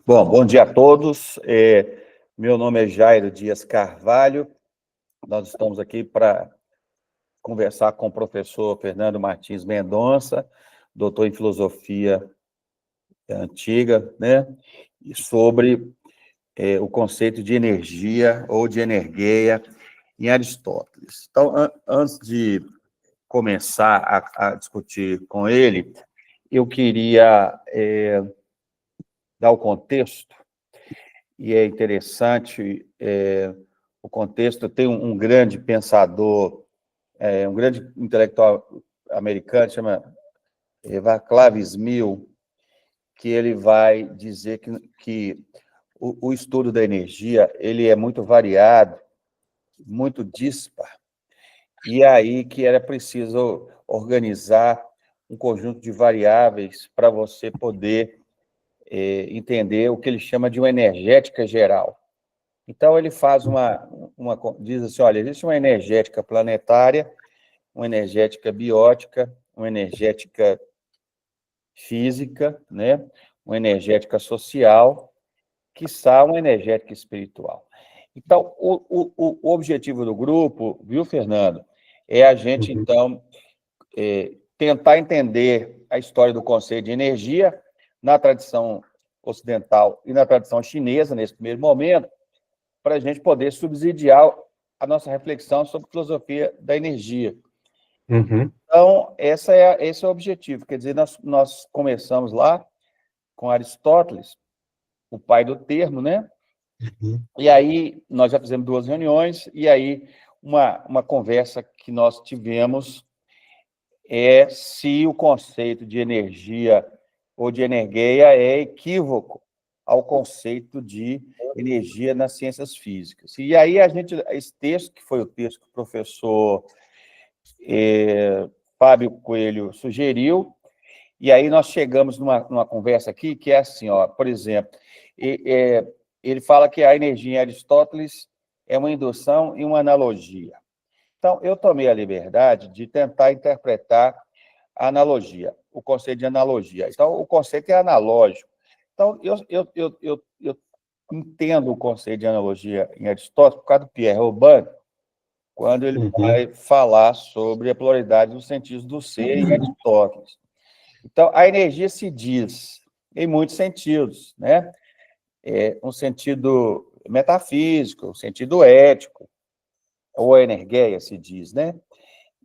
Bom dia a todos. Meu nome é Jairo Dias Carvalho. Nós estamos aqui para conversar com o professor Fernando Martins Mendonça, doutor em filosofia antiga, né? E sobre o conceito de energia ou de energeia em Aristóteles. Então, antes de começar a discutir com ele, eu queria dar o contexto. E é interessante o contexto. Tem um grande pensador, um grande intelectual americano, chama Václav Smil, que ele vai dizer que o estudo da energia ele é muito variado, muito dispar, e aí que era preciso organizar um conjunto de variáveis para você poder entender o que ele chama de uma energética geral. Então, ele faz diz assim, olha, existe uma energética planetária, uma energética biótica, uma energética física, né? Uma energética social, quiçá uma energética espiritual. Então, o objetivo do grupo, viu, Fernando, é a gente, então, tentar entender a história do conceito de energia na tradição ocidental e na tradição chinesa, nesse primeiro momento, para a gente poder subsidiar a nossa reflexão sobre filosofia da energia. Então, esse é o objetivo. Quer dizer, nós começamos lá com Aristóteles, o pai do termo, né? E aí nós já fizemos 2 reuniões, e aí uma conversa que nós tivemos é se o conceito de energia ou de energeia é equívoco ao conceito de energia nas ciências físicas. E aí esse texto, que foi o texto que o professor Fábio Coelho sugeriu, e aí nós chegamos numa conversa aqui que é assim, ó, por exemplo, ele fala que a energia em Aristóteles é uma indução e uma analogia. Então, eu tomei a liberdade de tentar interpretar a analogia, o conceito de analogia. Então, o conceito é analógico. Então, eu entendo o conceito de analogia em Aristóteles por causa do Pierre Robin, quando ele vai falar sobre a pluralidade dos sentidos do ser em Aristóteles. Então, a energia se diz em muitos sentidos, né? Um sentido metafísico, um sentido ético, ou a energeia se diz, né?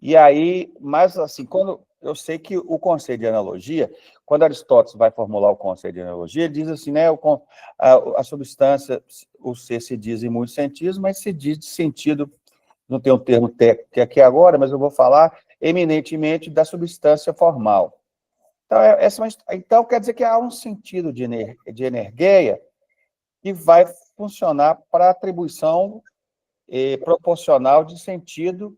E aí, mas assim, quando eu sei que o conceito de analogia, quando Aristóteles vai formular o conceito de analogia, ele diz assim, né, a substância, o ser se diz em muitos sentidos, mas se diz de sentido, não tem um termo técnico aqui agora, mas eu vou falar eminentemente da substância formal. Então, então quer dizer que há um sentido de energeia que vai funcionar para atribuição proporcional de sentido,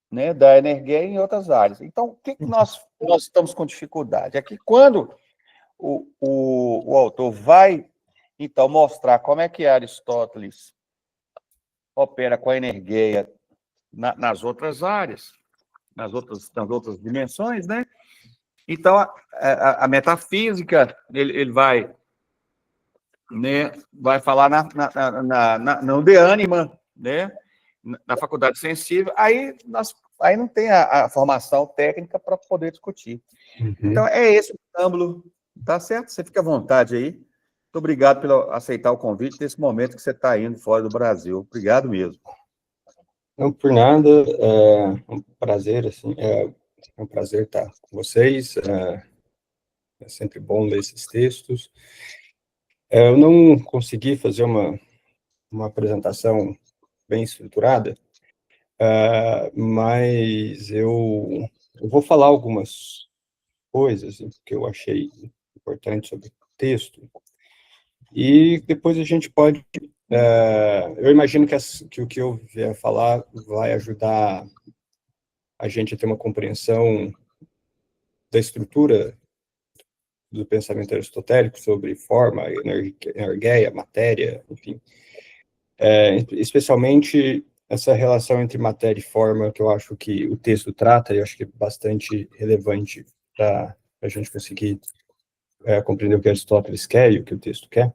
né, da energia em outras áreas. Então, o que nós estamos com dificuldade? É que quando o autor vai, então, mostrar como é que Aristóteles opera com a energia nas outras áreas, nas outras dimensões, né? Então, a metafísica, ele vai, né, vai falar no De Anima, né, na faculdade sensível, aí não tem a formação técnica para poder discutir. Então, é esse o preâmbulo, tá certo? Você fica à vontade aí. Muito obrigado por aceitar o convite nesse momento que você está indo fora do Brasil. Obrigado mesmo. Não, por nada, é um prazer, assim, é um prazer estar com vocês, é sempre bom ler esses textos. Eu não consegui fazer uma apresentação bem estruturada, mas eu vou falar algumas coisas que eu achei importantes sobre o texto, e depois a gente pode... eu imagino que o que eu vier falar vai ajudar a gente a ter uma compreensão da estrutura do pensamento aristotélico sobre forma, energia, matéria, enfim. Especialmente essa relação entre matéria e forma, que eu acho que o texto trata, e eu acho que é bastante relevante para a gente conseguir compreender o que Aristóteles quer e o que o texto quer.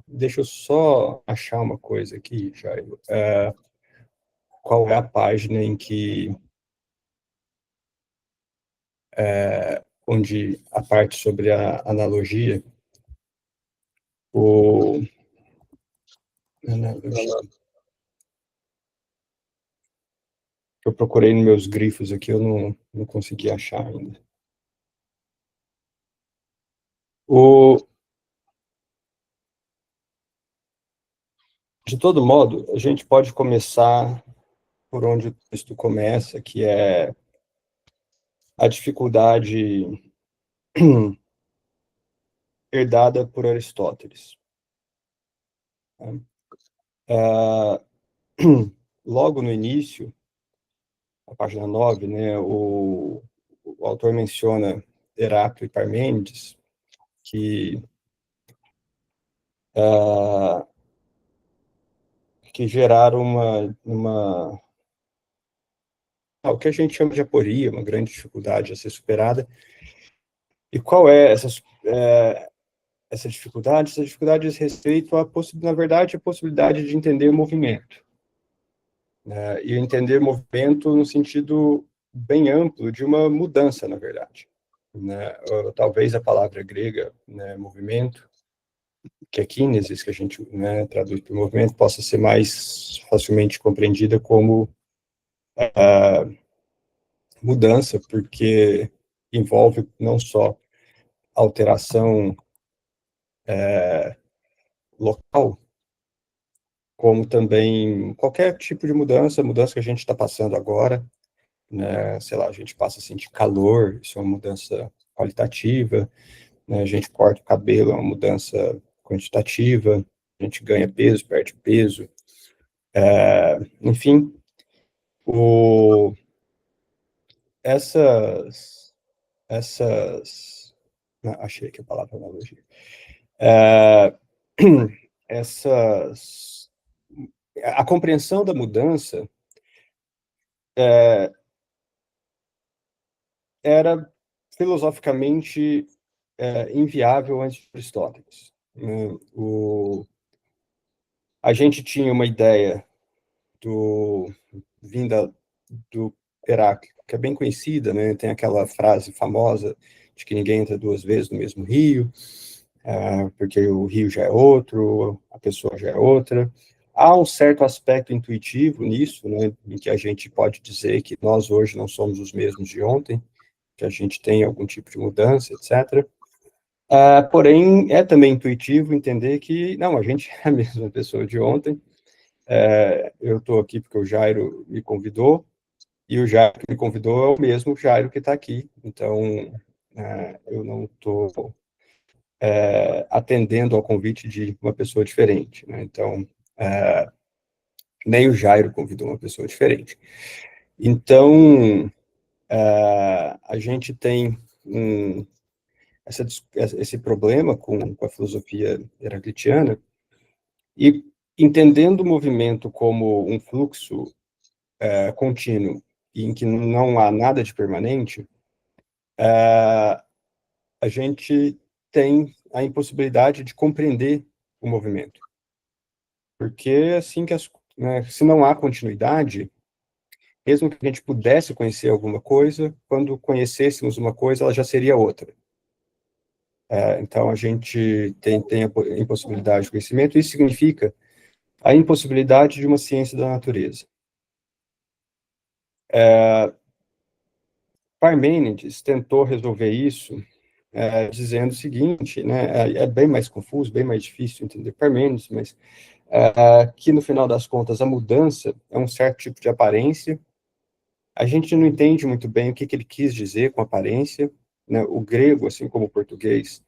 Deixa eu só achar uma coisa aqui, Jairo. Qual é a página em que onde a parte sobre a analogia, eu procurei nos meus grifos aqui, eu não consegui achar ainda. De todo modo, a gente pode começar por onde o texto começa, que é a dificuldade herdada por Aristóteles. Logo no início, na página 9, né, o autor menciona Heráclito e Parmênides, que geraram o que a gente chama de aporia, uma grande dificuldade a ser superada. E qual é essa dificuldade? Essa dificuldade diz respeito na verdade, a possibilidade de entender o movimento. Né? E entender o movimento no sentido bem amplo de uma mudança, na verdade. Né? Talvez a palavra grega, né, movimento, que é kinesis, que a gente, né, traduz por movimento, possa ser mais facilmente compreendida como mudança, porque envolve não só alteração local, como também qualquer tipo de mudança que a gente está passando agora, né? Sei lá, a gente passa a sentir calor, isso é uma mudança qualitativa, né? A gente corta o cabelo, é uma mudança quantitativa, a gente ganha peso, perde peso, enfim, essas, achei que a palavra analogia, a compreensão da mudança era filosoficamente inviável antes de Aristóteles. A gente tinha uma ideia vinda do Heráclito, que é bem conhecida, né? Tem aquela frase famosa de que ninguém entra duas vezes no mesmo rio, porque o rio já é outro, a pessoa já é outra. Há um certo aspecto intuitivo nisso, né, em que a gente pode dizer que nós hoje não somos os mesmos de ontem, que a gente tem algum tipo de mudança, etc. Porém, é também intuitivo entender que, não, a gente é a mesma pessoa de ontem. Eu estou aqui porque o Jairo me convidou, e o Jairo que me convidou é o mesmo Jairo que está aqui. Então, eu não estou atendendo ao convite de uma pessoa diferente. Né? Então, nem o Jairo convidou uma pessoa diferente. Então, a gente tem esse problema com a filosofia heraclitiana, e entendendo o movimento como um fluxo contínuo, em que não há nada de permanente, a gente tem a impossibilidade de compreender o movimento. Porque assim que se não há continuidade, mesmo que a gente pudesse conhecer alguma coisa, quando conhecêssemos uma coisa, ela já seria outra. Então, a gente tem a impossibilidade de conhecimento, isso significa a impossibilidade de uma ciência da natureza. Parmênides tentou resolver isso dizendo o seguinte, né, é bem mais confuso, bem mais difícil entender Parmênides, mas que, no final das contas, a mudança é um certo tipo de aparência. A gente não entende muito bem o que ele quis dizer com aparência, né? O grego, assim como o português,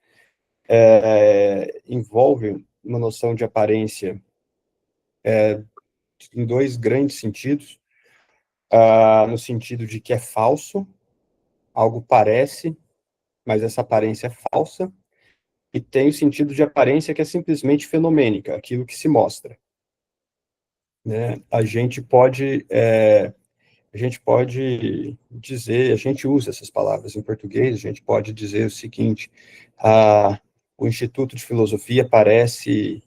envolve uma noção de aparência em dois grandes sentidos, no sentido de que é falso, algo parece, mas essa aparência é falsa, e tem o sentido de aparência que é simplesmente fenomênica, aquilo que se mostra. Né? A gente pode a gente pode dizer, a gente usa essas palavras em português, a gente pode dizer o seguinte: o Instituto de Filosofia parece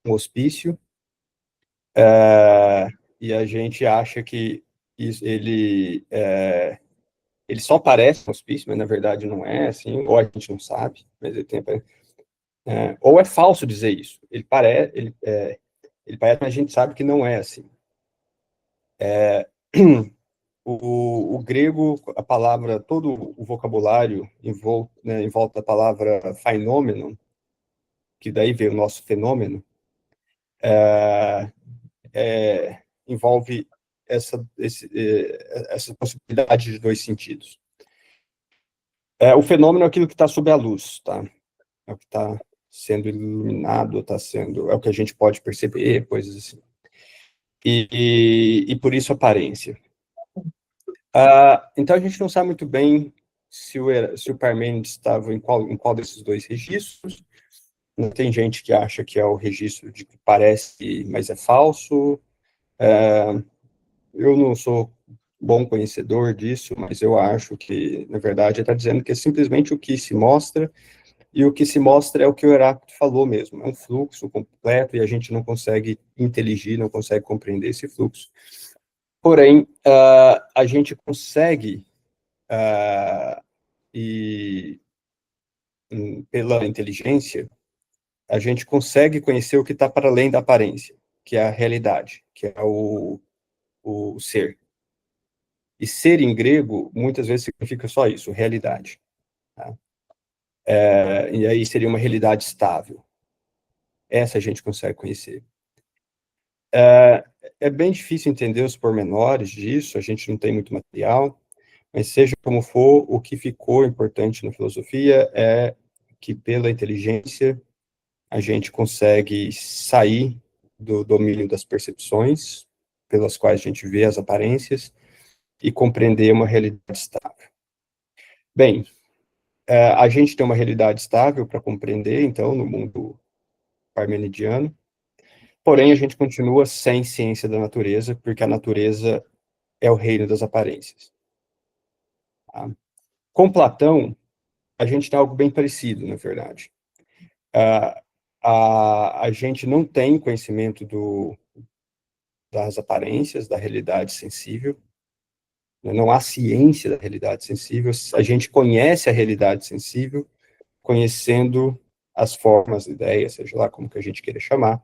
um hospício, e a gente acha que ele só parece um hospício, mas na verdade não é assim, ou a gente não sabe, mas ele tem, ou é falso dizer isso. Ele parece, mas a gente sabe que não é assim. O grego, a palavra, todo o vocabulário em volta da palavra fenômeno, que daí veio o nosso fenômeno, envolve essa possibilidade de dois sentidos. O fenômeno é aquilo que está sob a luz, tá? É o que está sendo iluminado, é o que a gente pode perceber, coisas assim. E por isso aparência. Então a gente não sabe muito bem se o Parmênides estava em qual desses dois registros. Tem gente que acha que é o registro de que parece, mas é falso. Eu não sou bom conhecedor disso, mas eu acho que, na verdade, ele está dizendo que é simplesmente o que se mostra, e o que se mostra é o que o Heráclito falou mesmo, é um fluxo completo, e a gente não consegue inteligir, não consegue compreender esse fluxo. Porém, a gente consegue, pela inteligência, a gente consegue conhecer o que está para além da aparência, que é a realidade, que é o ser. E ser em grego, muitas vezes, significa só isso, realidade. Tá? E aí seria uma realidade estável. Essa a gente consegue conhecer. É bem difícil entender os pormenores disso, a gente não tem muito material, mas seja como for, o que ficou importante na filosofia é que, pela inteligência, a gente consegue sair do domínio das percepções, pelas quais a gente vê as aparências, e compreender uma realidade estável. Bem, a gente tem uma realidade estável para compreender, então, no mundo parmenidiano, porém a gente continua sem ciência da natureza, porque a natureza é o reino das aparências. Tá? Com Platão, a gente tem algo bem parecido, na verdade. A gente não tem conhecimento das aparências, da realidade sensível, não há ciência da realidade sensível, a gente conhece a realidade sensível, conhecendo as formas, ideias, seja lá como que a gente queira chamar,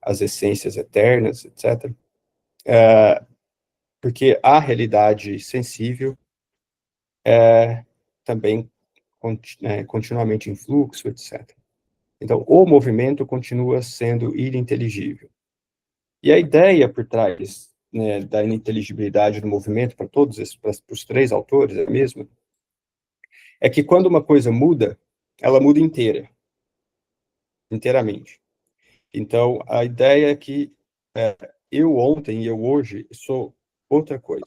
as essências eternas, etc. Porque a realidade sensível é também continuamente em fluxo, etc. Então, o movimento continua sendo ininteligível. E a ideia por trás, né, da ininteligibilidade do movimento, para os três autores, é a mesma, é que quando uma coisa muda, ela muda inteiramente. Então, a ideia é que eu ontem e eu hoje sou outra coisa.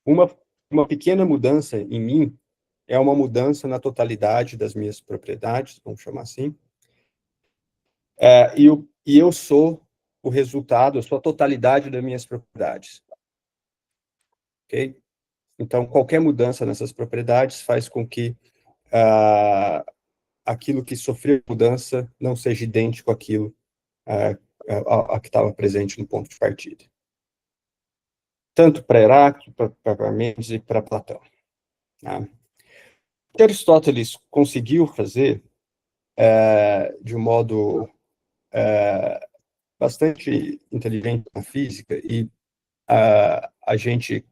Uma pequena mudança em mim é uma mudança na totalidade das minhas propriedades, vamos chamar assim, e eu sou o resultado, eu sou a totalidade das minhas propriedades. Ok? Então, qualquer mudança nessas propriedades faz com que aquilo que sofreu mudança não seja idêntico àquilo a que estava presente no ponto de partida. Tanto para Heráclito, para Parmênides e para Platão. Tá? O que Aristóteles conseguiu fazer de um modo bastante inteligente na física, e a gente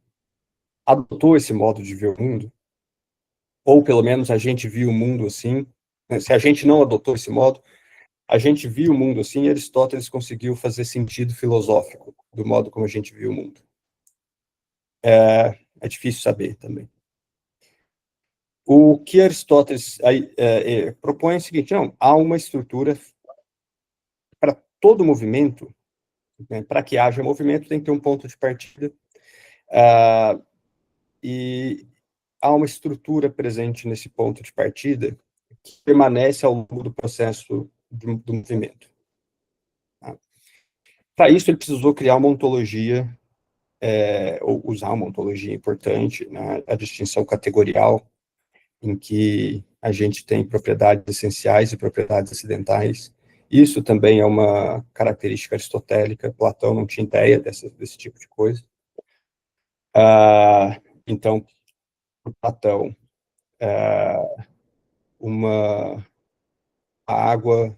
adotou esse modo de ver o mundo, ou pelo menos a gente viu o mundo assim, né? Se a gente não adotou esse modo, a gente viu o mundo assim, e Aristóteles conseguiu fazer sentido filosófico do modo como a gente viu o mundo. É difícil saber também. O que Aristóteles propõe é o seguinte: não, há uma estrutura para todo movimento, né, para que haja movimento tem que ter um ponto de partida, e há uma estrutura presente nesse ponto de partida que permanece ao longo do processo do movimento. Tá? Para isso, ele precisou criar uma ontologia ou usar uma ontologia importante, né, a distinção categorial, em que a gente tem propriedades essenciais e propriedades acidentais. Isso também é uma característica aristotélica. Platão não tinha ideia desse tipo de coisa. Então, para Platão, a água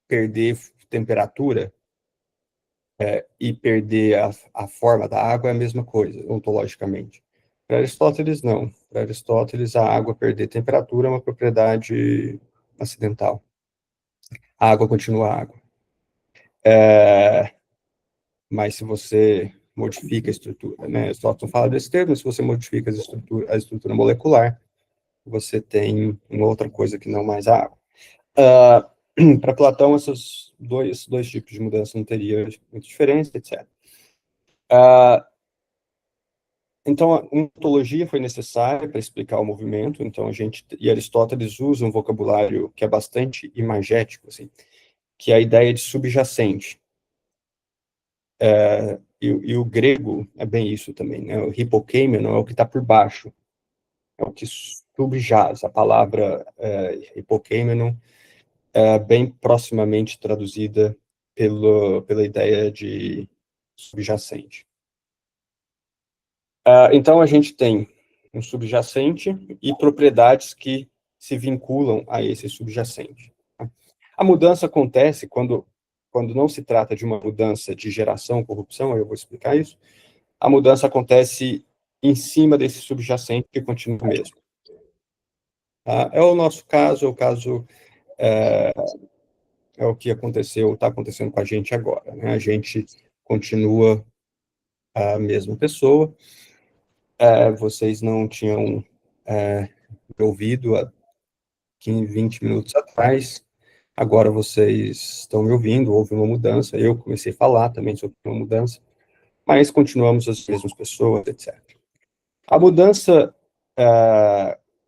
perder temperatura e perder a forma da água é a mesma coisa, ontologicamente. Para Aristóteles, não. Para Aristóteles, a água perder temperatura é uma propriedade acidental. A água continua água. Mas se você modifica a estrutura, né? Aristóteles fala desse termo, se você modifica a estrutura molecular, você tem uma outra coisa que não mais a água. Para Platão, esses dois tipos de mudança não teriam muita diferença, etc. Então, a ontologia foi necessária para explicar o movimento, então e Aristóteles usa um vocabulário que é bastante imagético, assim, que é a ideia de subjacente. E o grego é bem isso também, né? O hipokeimenon é o que está por baixo, é o que subjaz. A palavra hipokeimenon é bem proximamente traduzida pela ideia de subjacente. Então, a gente tem um subjacente e propriedades que se vinculam a esse subjacente. A mudança acontece quando não se trata de uma mudança de geração, corrupção, eu vou explicar isso, a mudança acontece em cima desse subjacente que continua o mesmo. Tá? É o nosso caso, é o que aconteceu, está acontecendo com a gente agora. Né? A gente continua a mesma pessoa, vocês não tinham me ouvido há 15, 20 minutos atrás, agora vocês estão me ouvindo, houve uma mudança, eu comecei a falar também sobre uma mudança, mas continuamos as mesmas pessoas, etc. A mudança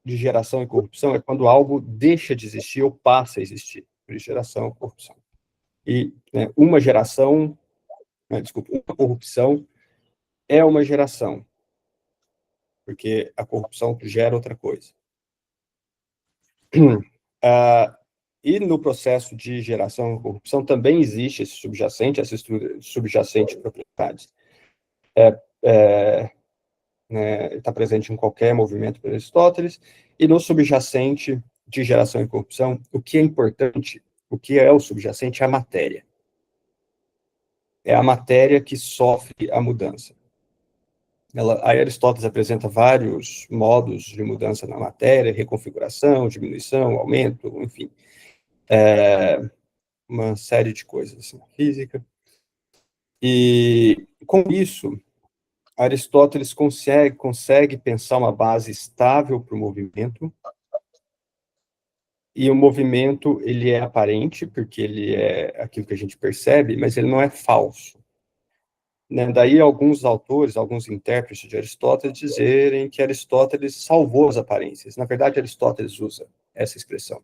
de geração e corrupção é quando algo deixa de existir ou passa a existir, por isso geração ou corrupção. E uma corrupção é uma geração, porque a corrupção gera outra coisa. E no processo de geração e corrupção também existe esse subjacente, essa estrutura subjacente de propriedades. Está presente em qualquer movimento por Aristóteles, e no subjacente de geração e corrupção, o que é importante, o que é o subjacente é a matéria. É a matéria que sofre a mudança. Aí Aristóteles apresenta vários modos de mudança na matéria, reconfiguração, diminuição, aumento, enfim. Uma série de coisas assim, na física. E com isso, Aristóteles consegue pensar uma base estável para o movimento, e o movimento, ele é aparente, porque ele é aquilo que a gente percebe, mas ele não é falso. Né? Daí alguns autores, alguns intérpretes de Aristóteles dizerem que Aristóteles salvou as aparências. Na verdade, Aristóteles usa essa expressão.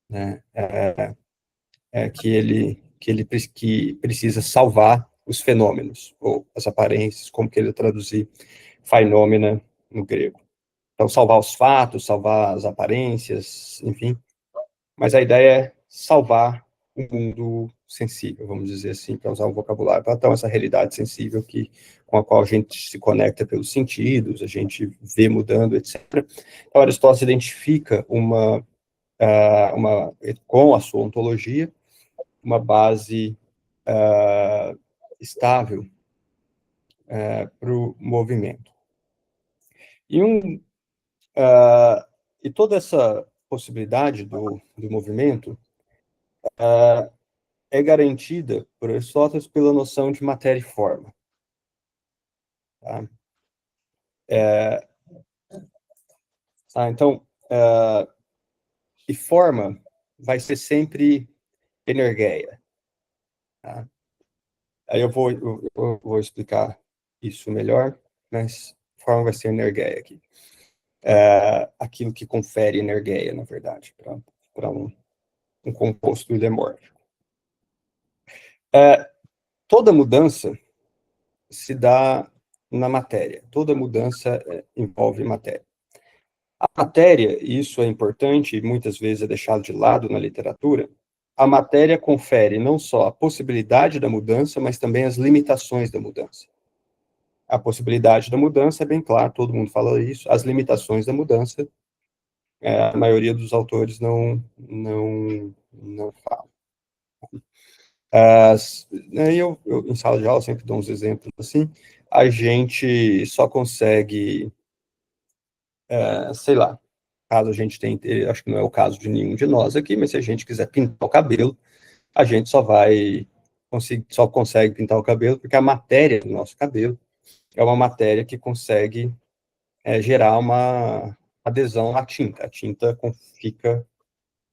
Né? Que precisa salvar os fenômenos, ou as aparências, como que ele traduzir phenomena no grego. Então, salvar os fatos, salvar as aparências, enfim. Mas a ideia é salvar o mundo sensível, vamos dizer assim, para usar um vocabulário. Então, essa realidade sensível com a qual a gente se conecta pelos sentidos, a gente vê mudando, etc. Então, Aristóteles identifica com a sua ontologia, uma base estável para o movimento. E toda essa possibilidade do movimento é garantida por Aristóteles pela noção de matéria e forma. Tá? Então, e forma vai ser sempre energeia. Tá? Aí eu vou explicar isso melhor, mas forma vai ser energeia aqui. Aquilo que confere energeia, na verdade, para um composto ilemórfico. Toda mudança se dá na matéria. Toda mudança envolve matéria. A matéria, isso é importante e muitas vezes é deixado de lado na literatura, a matéria confere não só a possibilidade da mudança, mas também as limitações da mudança. A possibilidade da mudança é bem claro, todo mundo fala isso. As limitações da mudança, a maioria dos autores não fala. Em sala de aula sempre dou uns exemplos assim. A gente só consegue, sei lá, caso a gente tenha, acho que não é o caso de nenhum de nós aqui, mas se a gente quiser pintar o cabelo, a gente só consegue pintar o cabelo porque a matéria do nosso cabelo é uma matéria que consegue gerar uma adesão à tinta. A tinta fica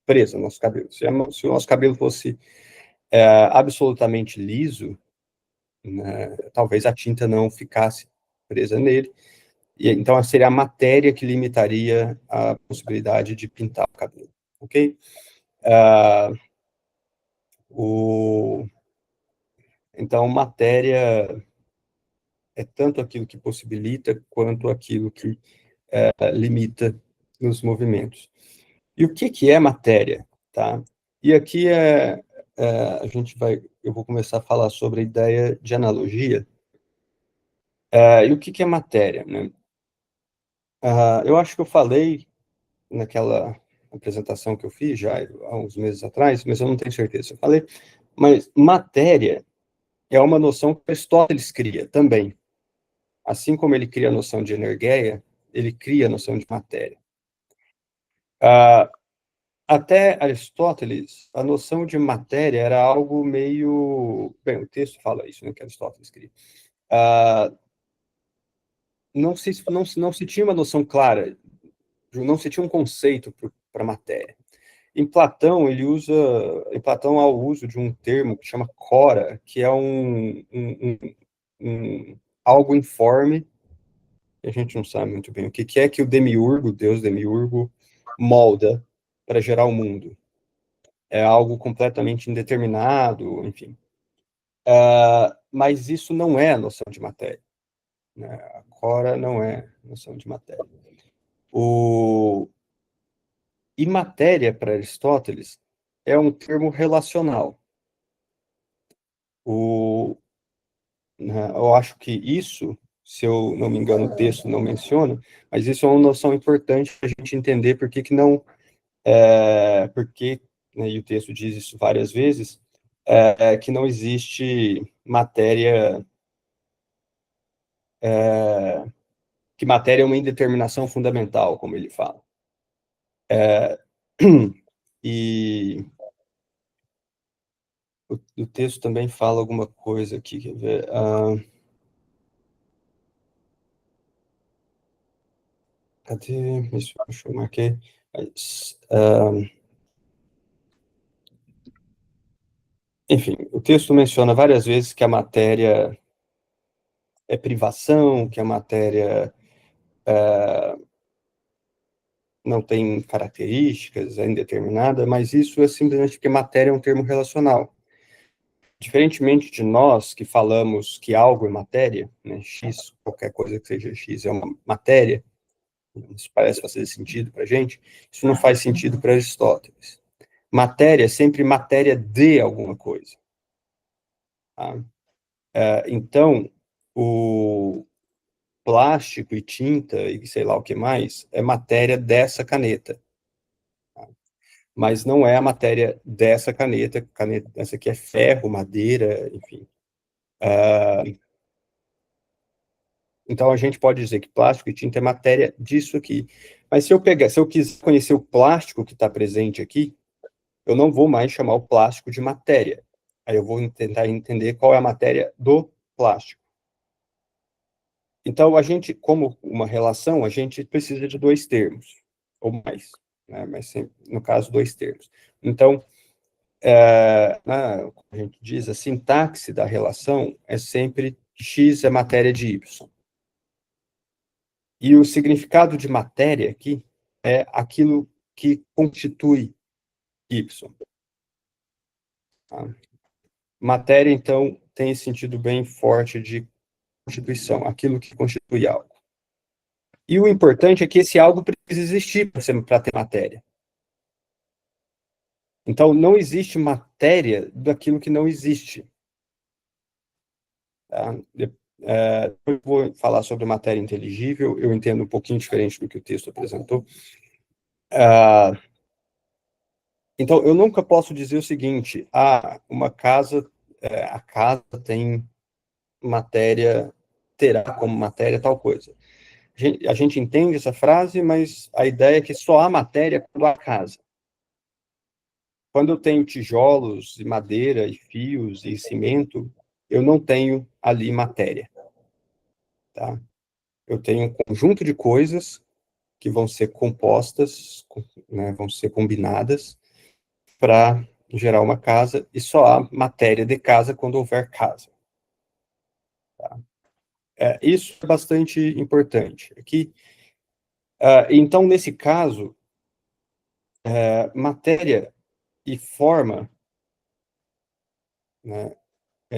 presa no nosso cabelo. Se o nosso cabelo fosse absolutamente liso, né, talvez a tinta não ficasse presa nele. E, então, seria a matéria que limitaria a possibilidade de pintar o cabelo. Ok? Então, matéria é tanto aquilo que possibilita quanto aquilo que limita os movimentos. E o que é matéria? Tá? E aqui eu vou começar a falar sobre a ideia de analogia. E o que é matéria? Né? Eu acho que eu falei naquela apresentação que eu fiz já há uns meses atrás, mas eu não tenho certeza se eu falei, mas matéria é uma noção que Aristóteles cria também. Assim como ele cria a noção de energia, ele cria a noção de matéria. Até Aristóteles, a noção de matéria era algo meio... Bem, o texto fala isso, né, que Aristóteles cria. Não se tinha uma noção clara, não se tinha um conceito para matéria. Em Platão há o uso de um termo que chama cora, que é algo informe, que a gente não sabe muito bem o que é que o demiurgo, o deus demiurgo, molda para gerar o mundo. É algo completamente indeterminado, enfim. Mas isso não é a noção de matéria. Né? A cora não é a noção de matéria. E matéria, para Aristóteles, é um termo relacional. Eu acho que isso, se eu não me engano, o texto não menciona, mas isso é uma noção importante para a gente entender por que não, né, e o texto diz isso várias vezes, que não existe matéria, que matéria é uma indeterminação fundamental, como ele fala. E o texto também fala alguma coisa aqui, quer ver? Cadê? Isso, acho que eu marquei. Enfim, o texto menciona várias vezes que a matéria é privação, que a matéria não tem características, é indeterminada, mas isso é simplesmente porque matéria é um termo relacional. Diferentemente de nós, que falamos que algo é matéria, né, X, qualquer coisa que seja X é uma matéria, isso parece fazer sentido para a gente, isso não faz sentido para Aristóteles. Matéria é sempre matéria de alguma coisa. Tá? Então, o plástico e tinta e sei lá o que mais é matéria dessa caneta. Tá? Mas não é a matéria dessa caneta, essa aqui é ferro, madeira, enfim. Então, a gente pode dizer que plástico e tinta é matéria disso aqui. Mas se eu quiser conhecer o plástico que está presente aqui, eu não vou mais chamar o plástico de matéria. Aí eu vou tentar entender qual é a matéria do plástico. Então, como uma relação, a gente precisa de dois termos, ou mais, né? Mas sempre, no caso, dois termos. Então, a gente diz, a sintaxe da relação é sempre X é matéria de Y. E o significado de matéria aqui é aquilo que constitui Y. Tá? Matéria, então, tem esse sentido bem forte de constituição, aquilo que constitui algo. E o importante é que esse algo precisa existir para ter matéria. Então, não existe matéria daquilo que não existe. Tá? Eu vou falar sobre matéria inteligível, eu entendo um pouquinho diferente do que o texto apresentou. Então, eu nunca posso dizer o seguinte, uma casa, a casa tem matéria, terá como matéria tal coisa. A gente entende essa frase, mas a ideia é que só há matéria quando há casa. Quando eu tenho tijolos, e madeira, e fios, e cimento, eu não tenho ali matéria. Tá? Eu tenho um conjunto de coisas que vão ser compostas, né, vão ser combinadas para gerar uma casa, e só há matéria de casa quando houver casa. Tá? Isso é bastante importante. Aqui, então, nesse caso, matéria e forma, né,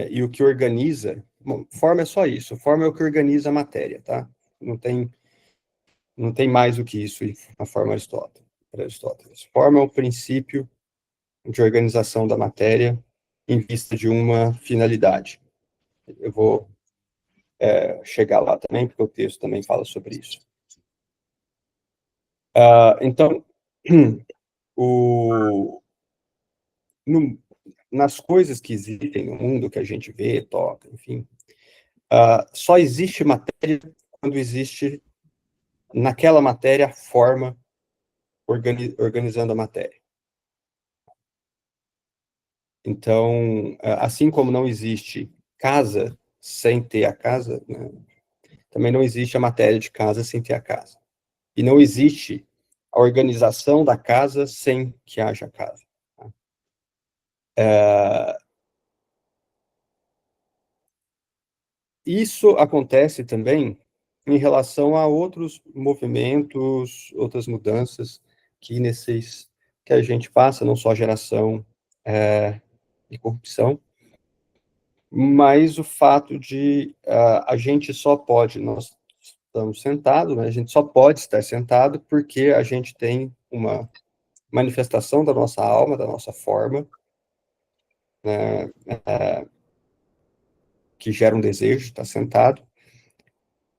e o que organiza, bom, forma é só isso, forma é o que organiza a matéria, tá? Não tem mais do que isso na forma para Aristóteles. Forma é o princípio de organização da matéria em vista de uma finalidade. Eu vou chegar lá também, porque o texto também fala sobre isso. Então, nas coisas que existem no mundo, que a gente vê, toca, enfim, só existe matéria quando existe naquela matéria a forma organizando a matéria. Então, assim como não existe casa sem ter a casa, né, também não existe a matéria de casa sem ter a casa. E não existe a organização da casa sem que haja casa. Isso acontece também em relação a outros movimentos, outras mudanças que a gente passa, não só geração e corrupção, mas o fato de a gente só pode, nós estamos sentados, né, a gente só pode estar sentado porque a gente tem uma manifestação da nossa alma, da nossa forma, né, que gera um desejo de estar sentado,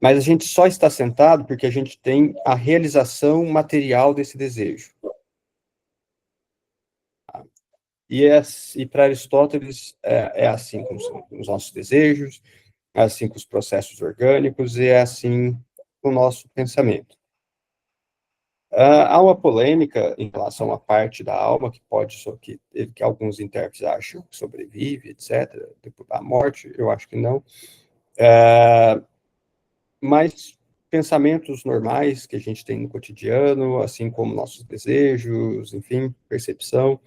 mas a gente só está sentado porque a gente tem a realização material desse desejo. E para Aristóteles é assim com os nossos desejos, é assim com os processos orgânicos, e é assim com o nosso pensamento. Há uma polêmica em relação à parte da alma que alguns intérpretes acham que sobrevive, etc., depois da morte, eu acho que não. Mas pensamentos normais que a gente tem no cotidiano, assim como nossos desejos, enfim, percepção,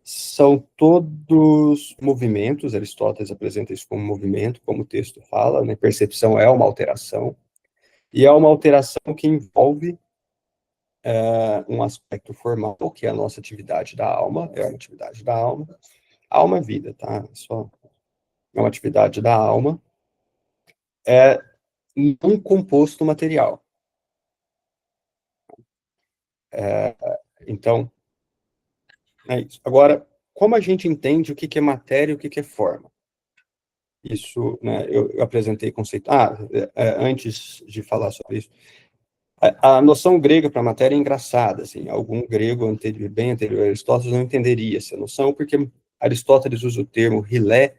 são todos movimentos. Aristóteles apresenta isso como movimento, como o texto fala, né? Percepção é uma alteração, e é uma alteração que envolve um aspecto formal, que é a nossa atividade da alma, é uma atividade da alma. Alma é vida, tá? É uma atividade da alma, num composto material. Então, é isso. Agora, como a gente entende o que é matéria e o que é forma? Isso, né, eu apresentei conceito. Antes de falar sobre isso, a noção grega para matéria é engraçada, assim, algum grego bem anterior a Aristóteles não entenderia essa noção, porque Aristóteles usa o termo rilé,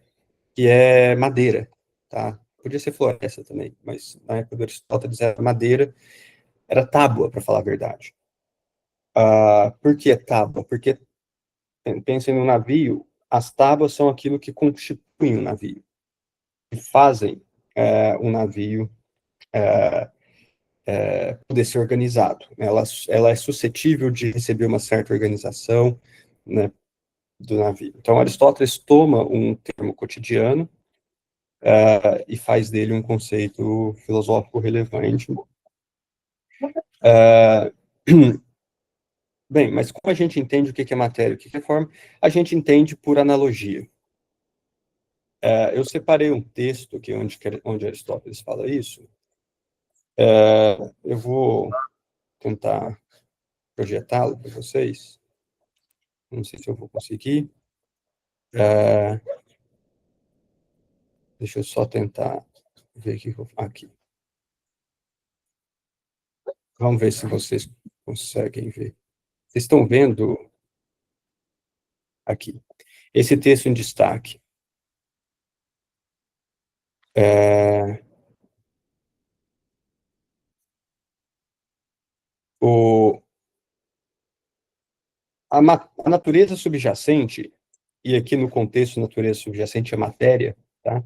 que é madeira, tá? Podia ser floresta também, mas na época do Aristóteles era madeira, era tábua, para falar a verdade. Por que tábua? Porque, pensem no navio, as tábuas são aquilo que constituem o navio, que fazem um navio poder ser organizado. Ela é suscetível de receber uma certa organização, né, do navio. Então, Aristóteles toma um termo cotidiano e faz dele um conceito filosófico relevante. Bem, mas como a gente entende o que é matéria, o que é forma? A gente entende por analogia. Eu separei um texto aqui onde Aristóteles fala isso. Eu vou tentar projetá-lo para vocês. Não sei se eu vou conseguir. Deixa eu só tentar ver aqui. Vamos ver se vocês conseguem ver. Vocês estão vendo aqui esse texto em destaque. A natureza subjacente, e aqui no contexto natureza subjacente é matéria, tá?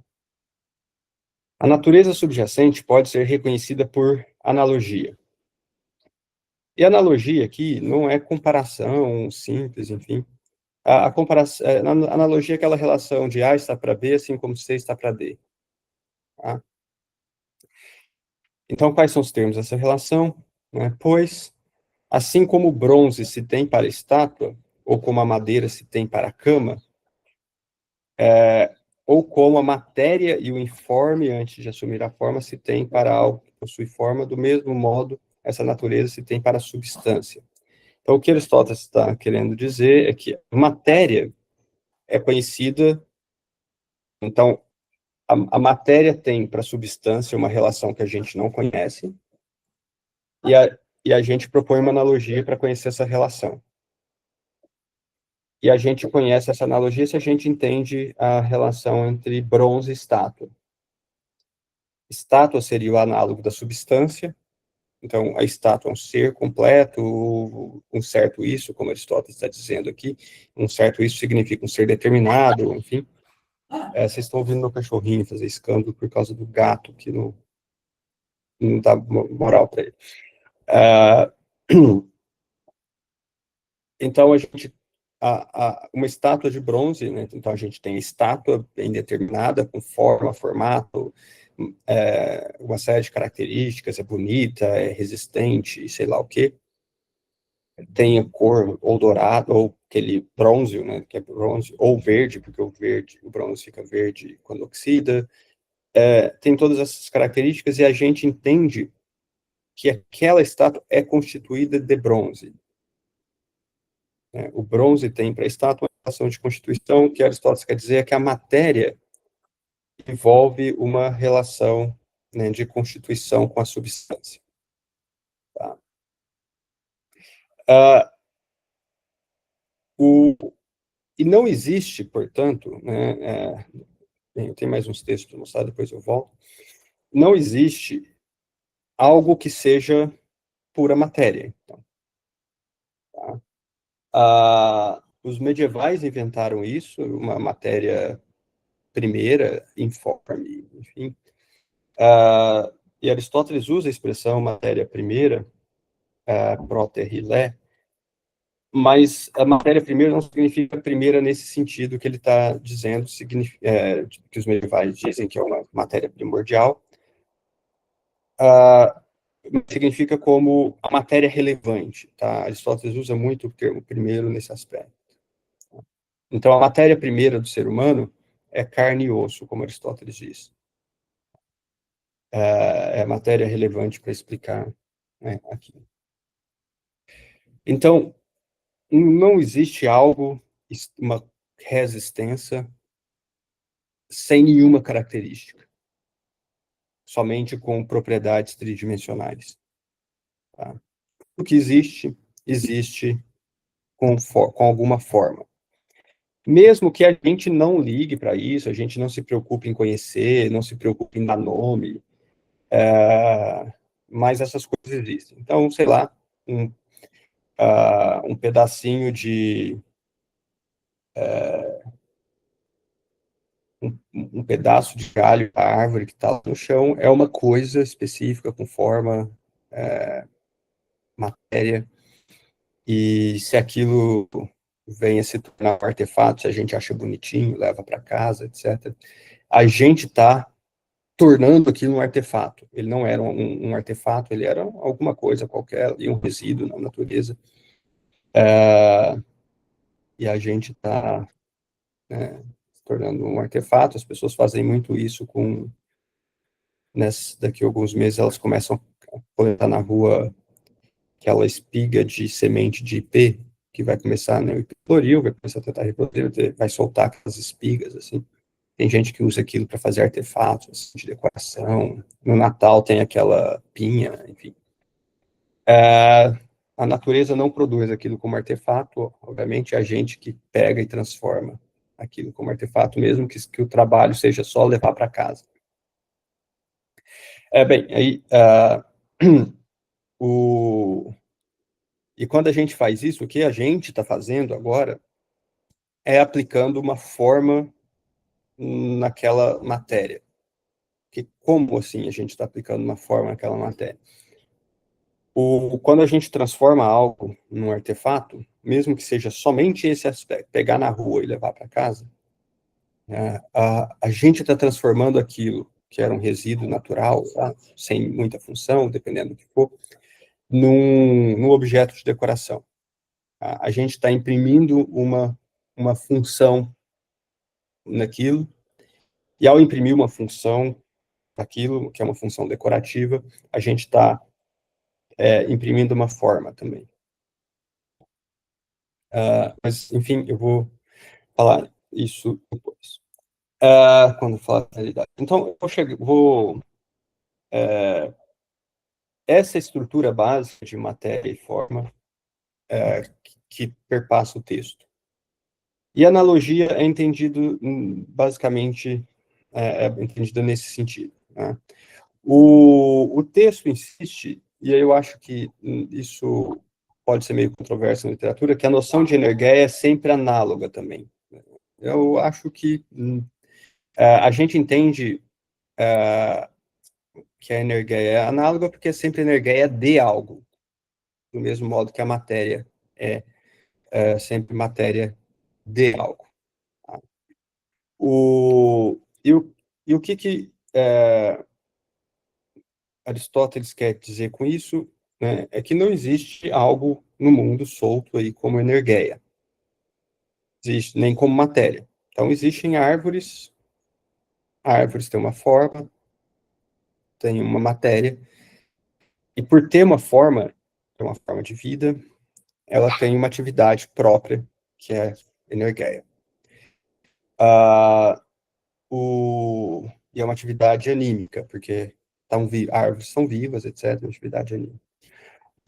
A natureza subjacente pode ser reconhecida por analogia. E analogia aqui não é comparação simples, enfim. A comparação, a analogia é aquela relação de A está para B, assim como C está para D. Tá? Então, quais são os termos dessa relação? Pois, assim como o bronze se tem para a estátua, ou como a madeira se tem para a cama, ou como a matéria e o informe, antes de assumir a forma, se tem para algo que possui forma, do mesmo modo, essa natureza se tem para a substância. Então, o que Aristóteles está querendo dizer é que a matéria é conhecida, então, a matéria tem para a substância uma relação que a gente não conhece, e a gente propõe uma analogia para conhecer essa relação. E a gente conhece essa analogia se a gente entende a relação entre bronze e estátua. Estátua seria o análogo da substância, então a estátua é um ser completo, um certo isso, como Aristóteles está dizendo aqui, um certo isso significa um ser determinado, enfim. Vocês estão ouvindo meu cachorrinho fazer escândalo por causa do gato, que não dá moral para ele. Então, uma estátua de bronze, né? Então a gente tem estátua bem determinada, com forma, formato, uma série de características, é bonita, é resistente, sei lá o quê. Tem a cor ou dourado, ou aquele bronze, né, que é bronze, ou verde, porque o bronze fica verde quando oxida. Tem todas essas características e a gente entende que aquela estátua é constituída de bronze. O bronze tem para a estátua uma relação de constituição, o que Aristóteles quer dizer é que a matéria envolve uma relação, né, de constituição com a substância. Tá? E não existe, portanto, né, tem mais uns textos para mostrar, depois eu volto, não existe algo que seja pura matéria. Então, tá? Os medievais inventaram isso, uma matéria primeira, informe, enfim. E Aristóteles usa a expressão matéria primeira, proter hilé, mas a matéria primeira não significa primeira nesse sentido que ele está dizendo, que os medievais dizem que é uma matéria primordial, significa como a matéria relevante, tá? Aristóteles usa muito o termo primeiro nesse aspecto. Então, a matéria primeira do ser humano é carne e osso, como Aristóteles diz. É a matéria relevante para explicar, né, aqui. Então, não existe algo, uma resistência, sem nenhuma característica, somente com propriedades tridimensionais. Tá? O que existe, existe com alguma forma. Mesmo que a gente não ligue para isso, a gente não se preocupe em conhecer, não se preocupe em dar nome, mas essas coisas existem. Então, sei lá, um pedacinho de... um pedaço de galho da árvore que está no chão é uma coisa específica, com forma, matéria, e se aquilo vem a se tornar um artefato, se a gente acha bonitinho, leva para casa, etc., a gente está tornando aquilo um artefato. Ele não era um artefato, ele era alguma coisa qualquer, e um resíduo na natureza. E a gente está, né, tornando um artefato. As pessoas fazem muito isso com... daqui a alguns meses elas começam a coletar na rua aquela espiga de semente de ipê, que vai começar, né, o ipê floriu, vai começar a tentar reproduzir, vai soltar aquelas espigas, assim. Tem gente que usa aquilo para fazer artefatos, assim, de decoração. No Natal tem aquela pinha, enfim. A natureza não produz aquilo como artefato, obviamente é a gente que pega e transforma aquilo como artefato, mesmo que o trabalho seja só levar para casa. Bem, aí, e quando a gente faz isso, o que a gente está fazendo agora é aplicando uma forma naquela matéria. Como assim a gente está aplicando uma forma naquela matéria? Quando a gente transforma algo num artefato, mesmo que seja somente esse aspecto, pegar na rua e levar para casa, a gente está transformando aquilo que era um resíduo natural, tá? Sem muita função, dependendo do que for, num objeto de decoração. A gente está imprimindo uma função naquilo, e ao imprimir uma função naquilo, que é uma função decorativa, a gente está imprimindo uma forma também. Mas, enfim, eu vou falar isso depois, quando falar da realidade. Então, essa estrutura básica de matéria e forma que perpassa o texto. E analogia é entendido, basicamente, entendida nesse sentido, né? O texto insiste, e eu acho que isso pode ser meio controverso na literatura, que a noção de energia é sempre análoga também. Eu acho que a gente entende que a energia é análoga porque é sempre energia de algo, do mesmo modo que a matéria é sempre matéria de algo. Tá? E o que Aristóteles quer dizer com isso, né, é que não existe algo no mundo solto aí como energia, existe nem como matéria. Então existem árvores, a árvore tem uma forma, tem uma matéria, e por ter uma forma de vida, ela tem uma atividade própria, que é energia. E é uma atividade anímica, porque árvores são vivas, etc., é uma atividade anímica.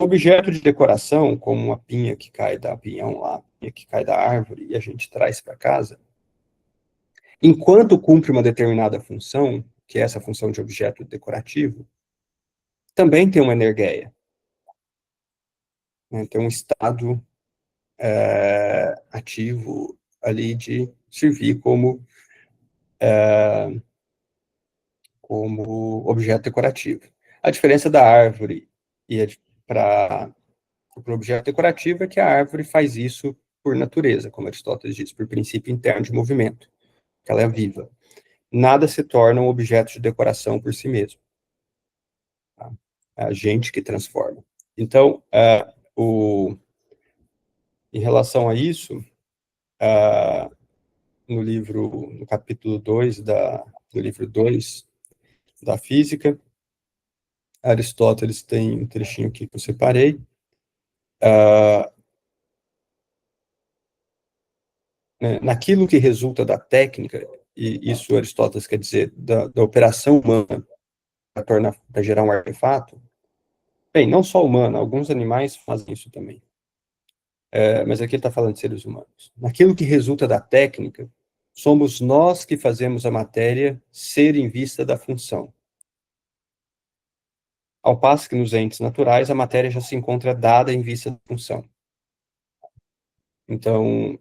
O objeto de decoração, como uma pinha que cai da pinhão lá, pinha que cai da árvore, e a gente traz para casa, enquanto cumpre uma determinada função, que é essa função de objeto decorativo, também tem uma energia, né? Tem um estado ativo ali de servir como objeto decorativo. A diferença da árvore para o objeto decorativo é que a árvore faz isso por natureza, como Aristóteles diz, por princípio interno de movimento, que ela é viva. Nada se torna um objeto de decoração por si mesmo. Tá? É a gente que transforma. Então, em relação a isso, no capítulo 2 do livro 2 da Física, Aristóteles tem um trechinho aqui que eu separei. Naquilo que resulta da técnica, e isso Aristóteles quer dizer da operação humana para gerar um artefato, bem, não só humana, alguns animais fazem isso também. Mas aqui ele está falando de seres humanos. Naquilo que resulta da técnica, somos nós que fazemos a matéria ser em vista da função. Ao passo que nos entes naturais, a matéria já se encontra dada em vista da função. Então,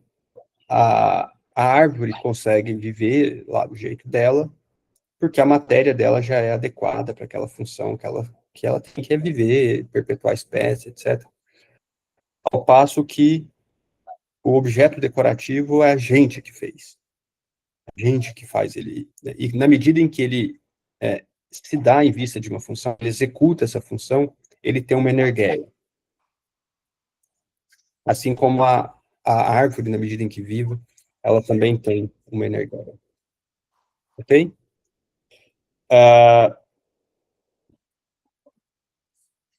a árvore consegue viver lá do jeito dela, porque a matéria dela já é adequada para aquela função que ela tem, que é viver, perpetuar a espécie, etc. Ao passo que o objeto decorativo é a gente que fez. A gente que faz ele. Né? E na medida em que ele se dá em vista de uma função, ele executa essa função, ele tem uma energia. Assim como a árvore, na medida em que vive, ela também tem uma energia. Ok?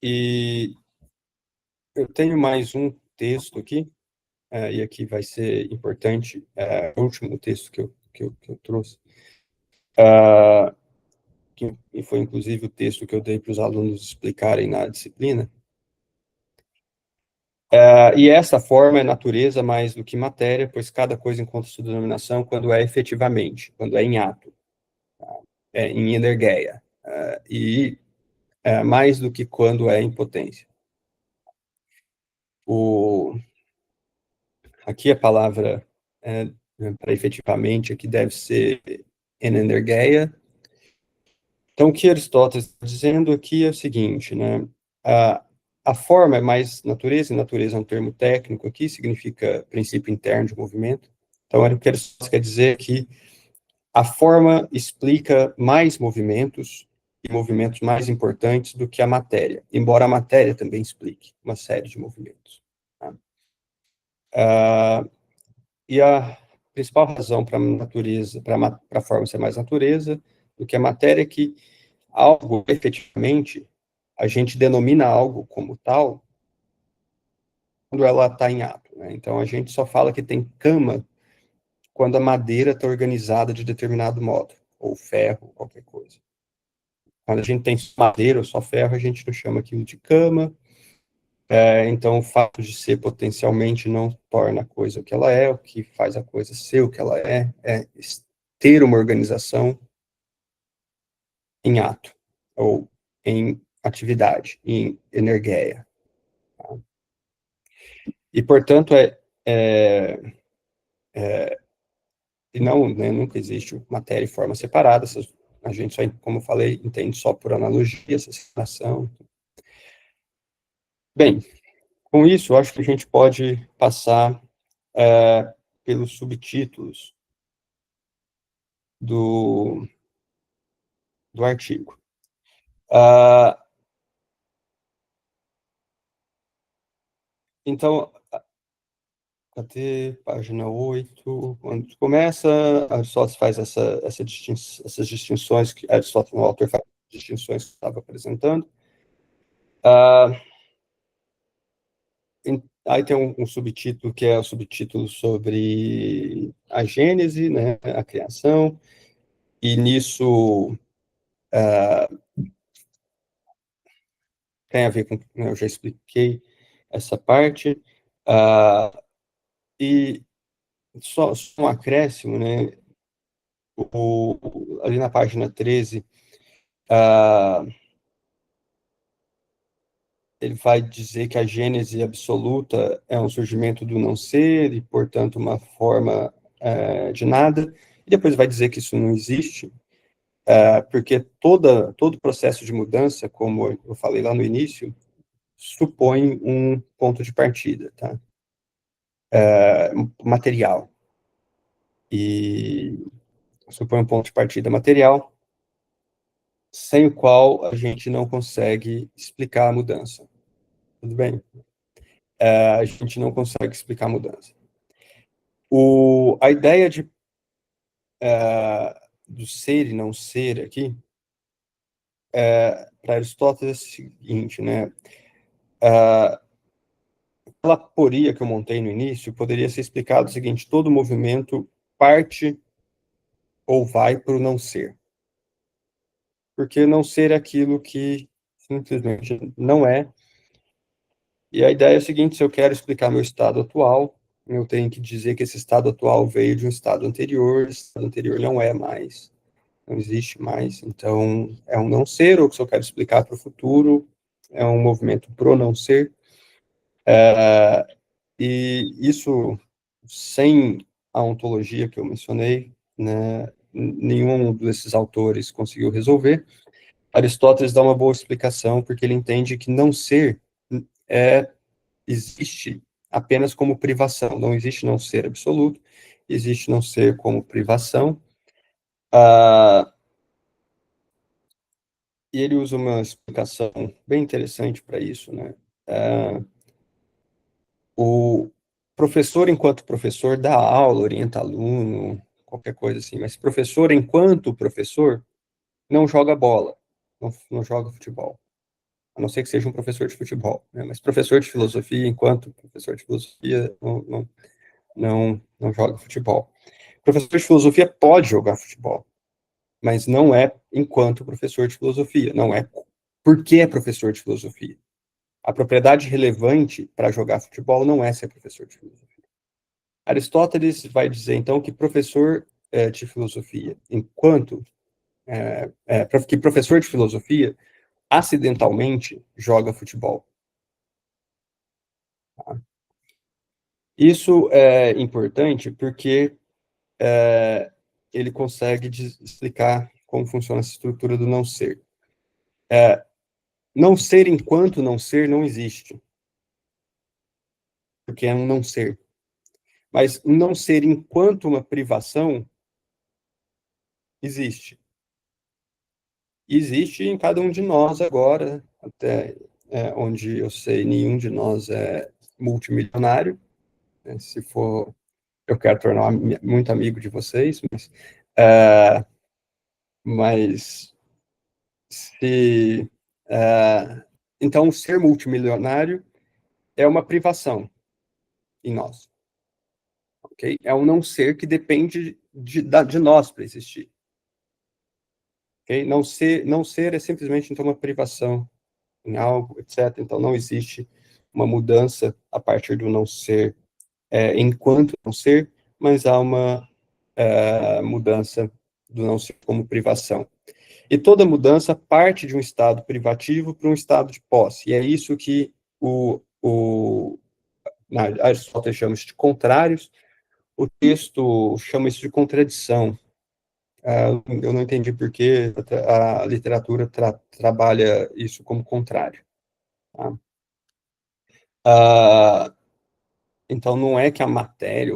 E eu tenho mais um texto aqui, e aqui vai ser importante, o último texto que eu trouxe, que foi inclusive o texto que eu dei para os alunos explicarem na disciplina. E essa forma é natureza mais do que matéria, pois cada coisa encontra sua denominação quando é efetivamente, quando é em ato, em energeia, e mais do que quando é em potência. Aqui a palavra para efetivamente aqui deve ser energeia. Então, o que Aristóteles está dizendo aqui é o seguinte, né? A forma é mais natureza, e natureza é um termo técnico aqui, significa princípio interno de movimento. Então, o que Aristóteles quer dizer é que a forma explica mais movimentos, e movimentos mais importantes do que a matéria, embora a matéria também explique uma série de movimentos. Tá? E a principal razão para a natureza, para a forma ser mais natureza do que a matéria é que algo, efetivamente, a gente denomina algo como tal quando ela está em ato. Né? Então, a gente só fala que tem cama quando a madeira está organizada de determinado modo, ou ferro, qualquer coisa. Quando a gente tem madeira ou só ferro, a gente não chama aquilo de cama. Então, o fato de ser potencialmente não torna a coisa o que ela é, o que faz a coisa ser o que ela é ter uma organização em ato, ou em atividade, em energeia. Tá? E, portanto, e não, né, nunca existe matéria e forma separadas, a gente só, como eu falei, entende só por analogia, essa situação. Bem, com isso, eu acho que a gente pode passar pelos subtítulos do artigo. Então, cadê? Página 8, quando começa, Aristóteles faz essas distinções, que Aristóteles, o autor, faz distinções que estava apresentando. Aí tem um subtítulo, que é o subtítulo sobre a Gênese, né, a criação, e nisso tem a ver com, né, eu já expliquei essa parte, e só um acréscimo, né, ali na página 13, ele vai dizer que a gênese absoluta é um surgimento do não ser, e, portanto, uma forma de nada, e depois vai dizer que isso não existe, porque todo processo de mudança, como eu falei lá no início, supõe um ponto de partida, tá? Material. E supõe um ponto de partida material, sem o qual a gente não consegue explicar a mudança. Tudo bem? A gente não consegue explicar a mudança. A ideia do ser e não ser aqui, para Aristóteles é o seguinte, né? Aquela aporia que eu montei no início poderia ser explicado o seguinte: todo movimento parte ou vai para o não ser. Porque não ser é aquilo que simplesmente não é. E a ideia é a seguinte: se eu quero explicar meu estado atual, eu tenho que dizer que esse estado atual veio de um estado anterior, esse estado anterior não é mais, não existe mais, então é um não ser, ou se eu quero explicar para o futuro, é um movimento pro não ser, e isso, sem a ontologia que eu mencionei, né, nenhum desses autores conseguiu resolver. Aristóteles dá uma boa explicação, porque ele entende que não ser existe apenas como privação, não existe não ser absoluto, existe não ser como privação. E ele usa uma explicação bem interessante para isso, né? O professor, enquanto professor, dá aula, orienta aluno, qualquer coisa assim, mas professor, enquanto professor, não joga bola, não joga futebol. A não ser que seja um professor de futebol, né? Mas professor de filosofia, enquanto professor de filosofia, não joga futebol. Professor de filosofia pode jogar futebol, mas não é enquanto professor de filosofia, não é porque é professor de filosofia. A propriedade relevante para jogar futebol não é ser professor de filosofia. Aristóteles vai dizer, então, que professor de filosofia, que professor de filosofia, acidentalmente, joga futebol. Tá? Isso é importante porque ele consegue explicar como funciona essa estrutura do não ser. Não ser enquanto não ser não existe, porque é um não ser. Mas não ser enquanto uma privação existe. Existe em cada um de nós agora, até onde eu sei, nenhum de nós é multimilionário, né? Se for, eu quero tornar muito amigo de vocês, mas se... então, ser multimilionário é uma privação em nós, ok? É um não ser que depende de nós para existir. Okay? Não ser é simplesmente, então, uma privação em algo, etc. Então, não existe uma mudança a partir do não ser enquanto não ser, mas há uma mudança do não ser como privação. E toda mudança parte de um estado privativo para um estado de posse. E é isso que Aristóteles chama isso de contrários, o texto chama isso de contradição. Eu não entendi por que a literatura trabalha isso como contrário. Tá? Então, não é que a matéria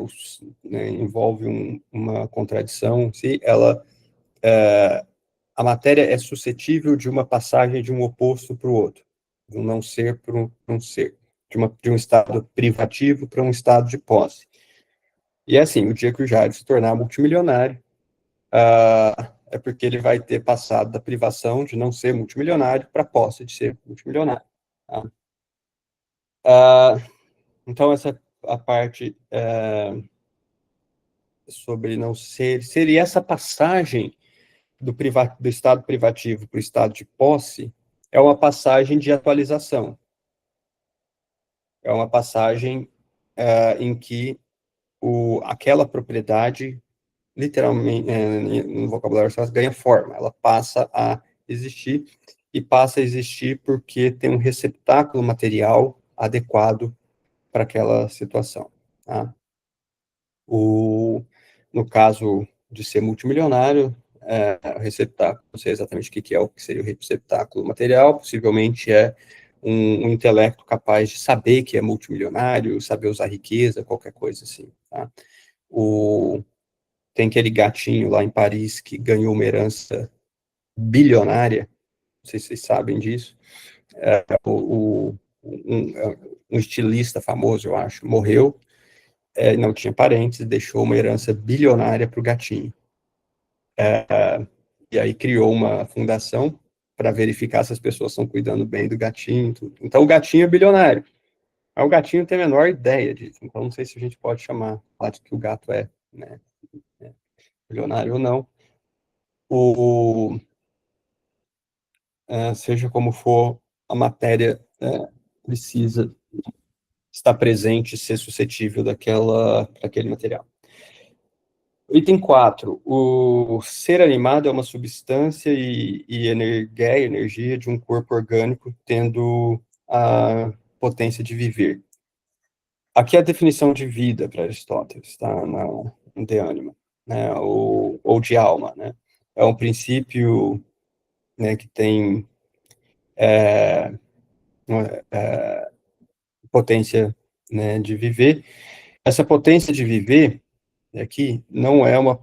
né, envolve uma contradição, se ela, a matéria é suscetível de uma passagem de um oposto para o outro, de um não ser para um ser, de um estado privativo para um estado de posse. E é assim, o dia que o Jairo se tornar multimilionário, é porque ele vai ter passado da privação de não ser multimilionário para a posse de ser multimilionário. Tá? Então, essa a parte sobre não ser, seria essa passagem do estado privativo para o estado de posse, é uma passagem de atualização. É uma passagem em que aquela propriedade, literalmente, no vocabulário só ganha forma, ela passa a existir, e passa a existir porque tem um receptáculo material adequado para aquela situação. Tá? No caso de ser multimilionário, o receptáculo, não sei exatamente o que é o que seria o receptáculo material, possivelmente é um intelecto capaz de saber que é multimilionário, saber usar riqueza, qualquer coisa assim. Tá? Tem aquele gatinho lá em Paris que ganhou uma herança bilionária, não sei se vocês sabem disso, um estilista famoso, eu acho, morreu, não tinha parentes, deixou uma herança bilionária para o gatinho. E aí criou uma fundação para verificar se as pessoas estão cuidando bem do gatinho. Tudo. Então, o gatinho é bilionário. Mas o gatinho não tem a menor ideia disso. Então, não sei se a gente pode chamar que o gato é, né, bilionário ou não. Seja como for, a matéria precisa estar presente e ser suscetível daquele material. Item 4. O ser animado é uma substância e energia de um corpo orgânico tendo a potência de viver. Aqui é a definição de vida para Aristóteles, tá? No De Anima, né? Ou de alma, né? É um princípio, né, que tem potência, né, de viver. Essa potência de viver aqui não é uma...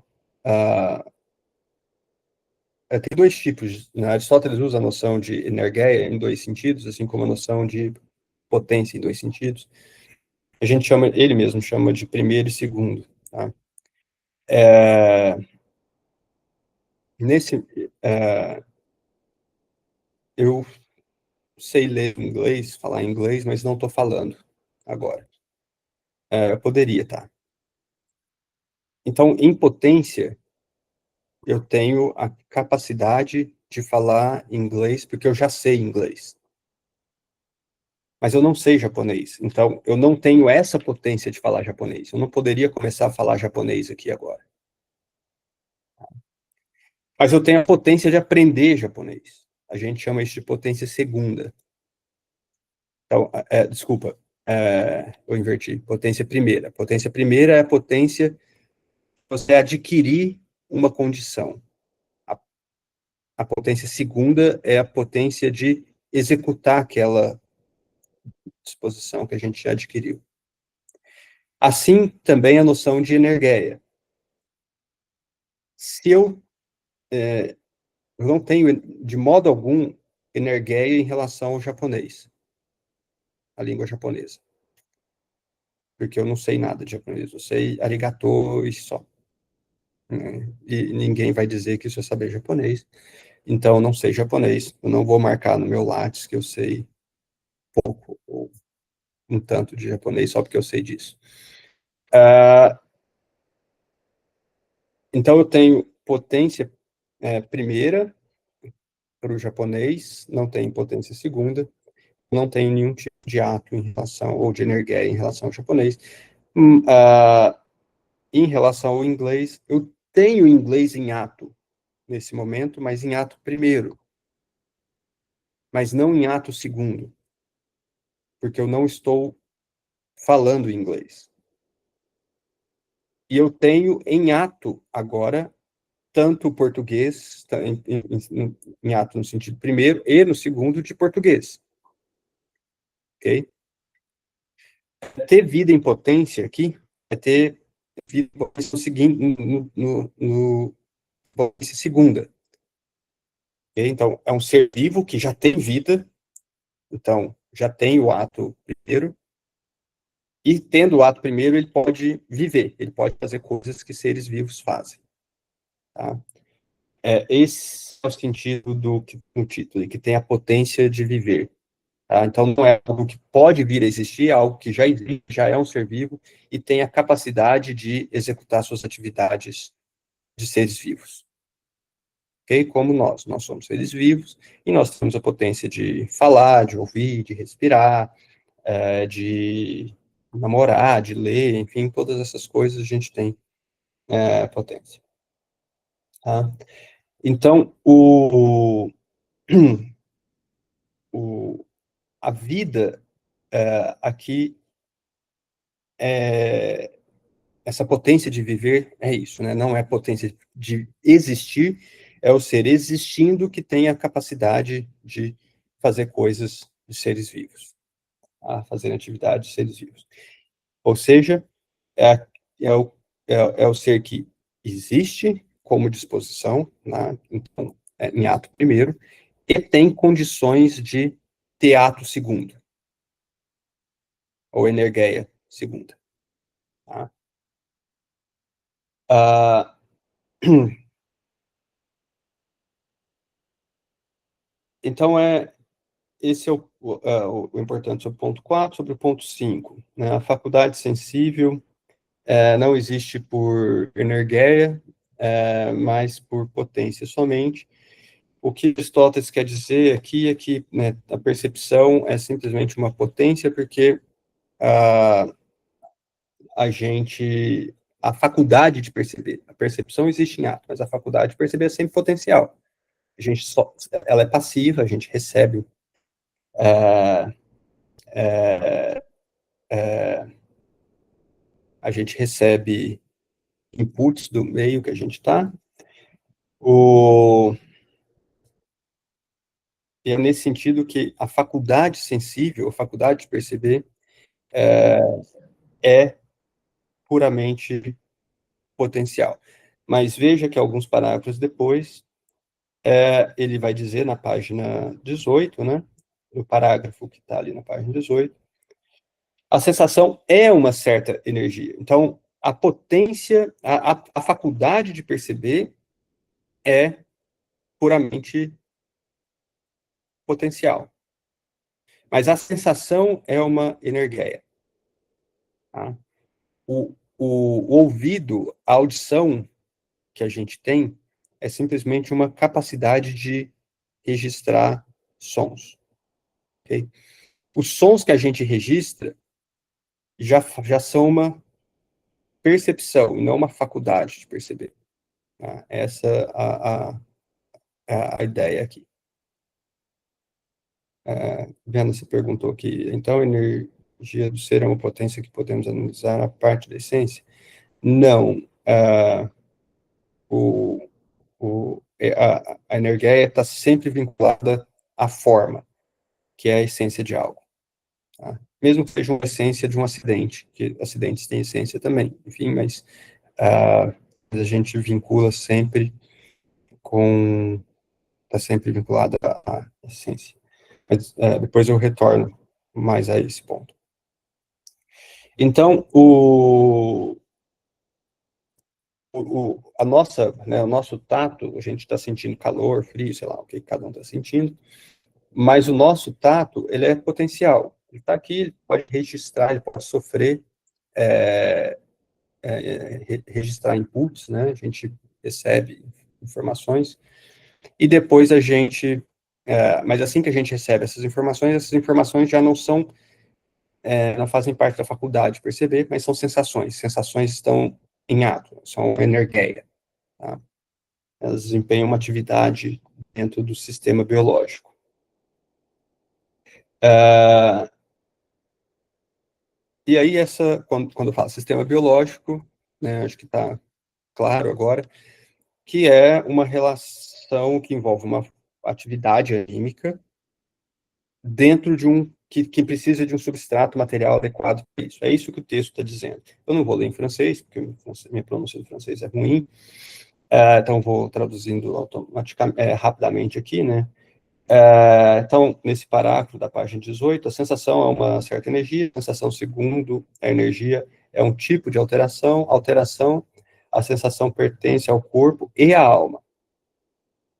tem dois tipos, né? Aristóteles usa a noção de energia em dois sentidos, assim como a noção de potência em dois sentidos. Ele mesmo chama de primeiro e segundo, tá? Eu sei ler inglês, falar inglês, mas não estou falando agora. Eu poderia, tá? Então, em potência, eu tenho a capacidade de falar inglês, porque eu já sei inglês. Mas eu não sei japonês. Então, eu não tenho essa potência de falar japonês. Eu não poderia começar a falar japonês aqui agora. Mas eu tenho a potência de aprender japonês. A gente chama isso de potência segunda. Então, desculpa, eu inverti. Potência primeira. Potência primeira é a potência de você adquirir uma condição. A potência segunda é a potência de executar aquela disposição que a gente já adquiriu. Assim, também a noção de energia. Se eu não tenho, de modo algum, energia em relação ao japonês, a língua japonesa. Porque eu não sei nada de japonês, eu sei arigato e só. E ninguém vai dizer que isso é saber japonês. Então, eu não sei japonês, eu não vou marcar no meu Lattes que eu sei pouco ou um tanto de japonês só porque eu sei disso. Então, eu tenho potência primeira para o japonês, não tenho potência segunda, não tenho nenhum tipo de ato em relação, ou de energia em relação ao japonês. Em relação ao inglês, eu tenho inglês em ato nesse momento, mas em ato primeiro, mas não em ato segundo, porque eu não estou falando inglês. E eu tenho em ato agora tanto o português, em ato no sentido primeiro e no segundo de português. Ok? Ter vida em potência aqui é ter vida em potência no potência segunda. Okay? Então, é um ser vivo que já tem vida, então já tem o ato primeiro, e tendo o ato primeiro, ele pode viver, ele pode fazer coisas que seres vivos fazem. Tá? Esse é o sentido do título, que tem a potência de viver. Tá? Então, não é algo que pode vir a existir, é algo que já existe, já é um ser vivo e tem a capacidade de executar suas atividades de seres vivos. Okay? Como nós somos seres vivos e nós temos a potência de falar, de ouvir, de respirar, de namorar, de ler, enfim, todas essas coisas a gente tem potência. Tá? Então, a vida aqui, essa potência de viver é isso, né? Não é potência de existir, é o ser existindo que tem a capacidade de fazer coisas de seres vivos, tá? Fazer atividades de seres vivos. Ou seja, é, é, o, é o ser que existe como disposição, né? Então, em ato primeiro, e tem condições de ter ato segundo, ou energia segunda. Tá? Então, esse é o importante sobre o ponto 4, sobre o ponto 5. Né? A faculdade sensível não existe por energia, mas por potência somente. O que Aristóteles quer dizer aqui é que, né, a percepção é simplesmente uma potência, porque a faculdade de perceber, a percepção existe em ato, mas a faculdade de perceber é sempre potencial. Ela é passiva, a gente recebe inputs do meio que a gente está. E é nesse sentido que a faculdade sensível, a faculdade de perceber, é puramente potencial. Mas veja que alguns parágrafos depois, ele vai dizer na página 18, né, no parágrafo que está ali na página 18, a sensação é uma certa energia. Então, a potência, a faculdade de perceber é puramente potencial. Mas a sensação é uma energia. Tá? O ouvido, a audição que a gente tem é simplesmente uma capacidade de registrar sons. Okay? Os sons que a gente registra já são uma percepção, e não uma faculdade de perceber. Tá? Essa é a ideia aqui. Viana, você perguntou aqui, então a energia do ser é uma potência que podemos analisar a parte da essência? Não. A energia está sempre vinculada à forma, que é a essência de algo. Tá? Mesmo que seja uma essência de um acidente, que acidentes têm essência também, enfim, mas a gente vincula sempre está sempre vinculada à essência. Mas depois eu retorno mais a esse ponto. Então, o nosso tato, a gente está sentindo calor, frio, sei lá, o que cada um está sentindo, mas o nosso tato, ele é potencial. Ele está aqui, ele pode registrar, ele pode sofrer, registrar inputs, né? A gente recebe informações, e depois a gente, mas assim que a gente recebe essas informações já não são, não fazem parte da faculdade de perceber, mas são sensações estão em ato, são energia, tá? Elas desempenham uma atividade dentro do sistema biológico. E aí, quando eu falo sistema biológico, né, acho que está claro agora, que é uma relação que envolve uma atividade anímica dentro de que precisa de um substrato material adequado para isso. É isso que o texto está dizendo. Eu não vou ler em francês, porque minha pronúncia em francês é ruim, então vou traduzindo rapidamente aqui, né? Então, nesse parágrafo da página 18, a sensação é uma certa energia, a sensação, segundo a energia, é um tipo de alteração, a sensação pertence ao corpo e à alma.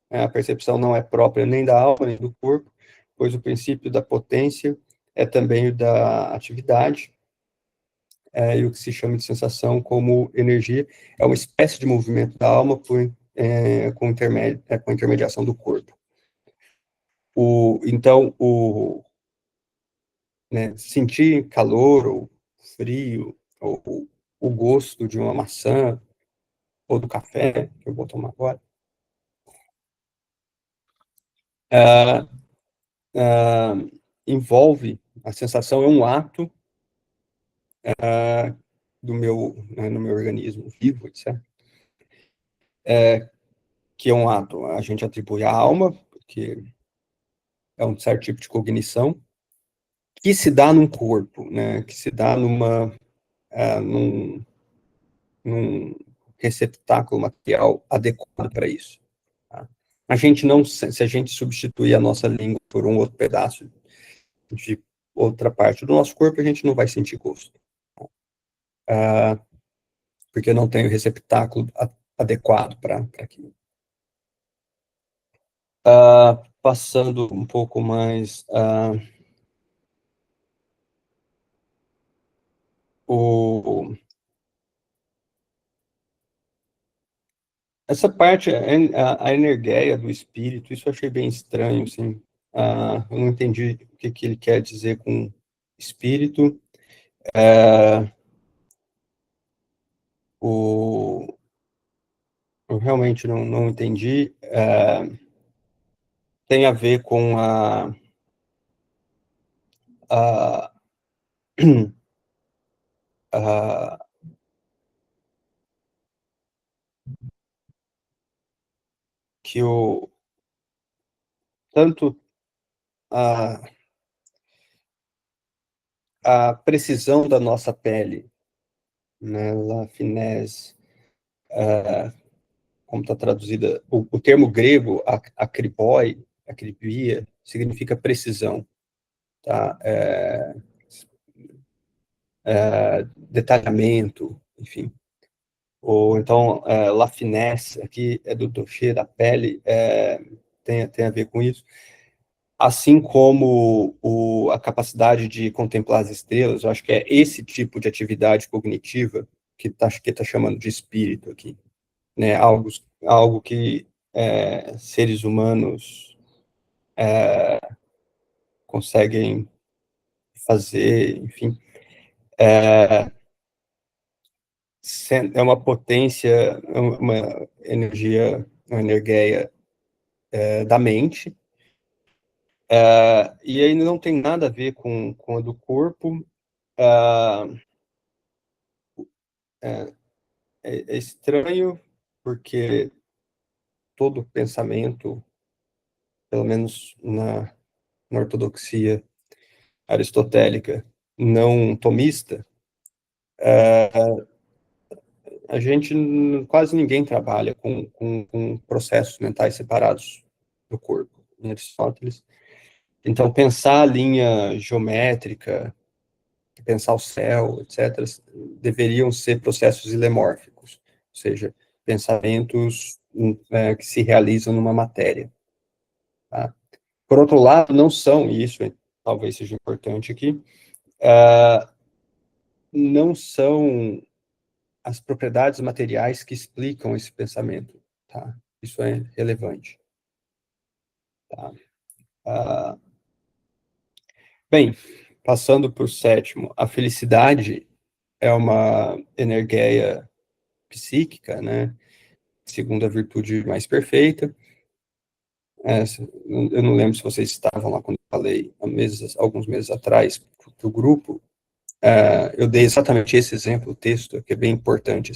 A percepção não é própria nem da alma, nem do corpo, pois o princípio da potência é também o da atividade, e o que se chama de sensação como energia é uma espécie de movimento da alma com intermediação do corpo. Então, né, sentir calor ou frio, ou o gosto de uma maçã, ou do café, que eu vou tomar agora, envolve, a sensação é um ato no meu organismo vivo, etc. Que é um ato, a gente atribui à alma, porque é um certo tipo de cognição, que se dá num corpo, né, que se dá num receptáculo material adequado para isso. Tá? A gente não, se a gente substituir a nossa língua por um outro pedaço de outra parte do nosso corpo, a gente não vai sentir gosto. Porque não tem o receptáculo adequado para aquilo. Passando um pouco mais, essa parte, a energia do espírito, isso eu achei bem estranho, assim. Eu não entendi o que ele quer dizer com espírito. Eu realmente não entendi. Tem a ver com a, a que tanto a precisão da nossa pele, né, la finesse, como está traduzida, o termo grego, akribia, significa precisão, tá? Detalhamento, enfim. Ou então, la finesse, aqui é do toucher, da pele, tem a ver com isso. Assim como a capacidade de contemplar as estrelas, eu acho que é esse tipo de atividade cognitiva que tá chamando de espírito aqui, né? Algo que seres humanos conseguem fazer, enfim, é uma potência, uma energia, uma energia da mente, e aí não tem nada a ver com a do corpo. É estranho, porque todo pensamento, pelo menos na ortodoxia aristotélica não tomista, a gente, quase ninguém trabalha com processos mentais separados do corpo, em Aristóteles. Então, pensar a linha geométrica, pensar o céu, etc., deveriam ser processos ilemórficos, ou seja, pensamentos que se realizam numa matéria. Tá? Por outro lado, não são, e isso talvez seja importante aqui, não são as propriedades materiais que explicam esse pensamento. Tá? Isso é relevante. Tá? Bem, passando para o sétimo, a felicidade é uma energia psíquica, né? Segunda virtude mais perfeita. Eu não lembro se vocês estavam lá quando eu falei, alguns meses atrás, para o grupo. Eu dei exatamente esse exemplo, o texto, que é bem importante.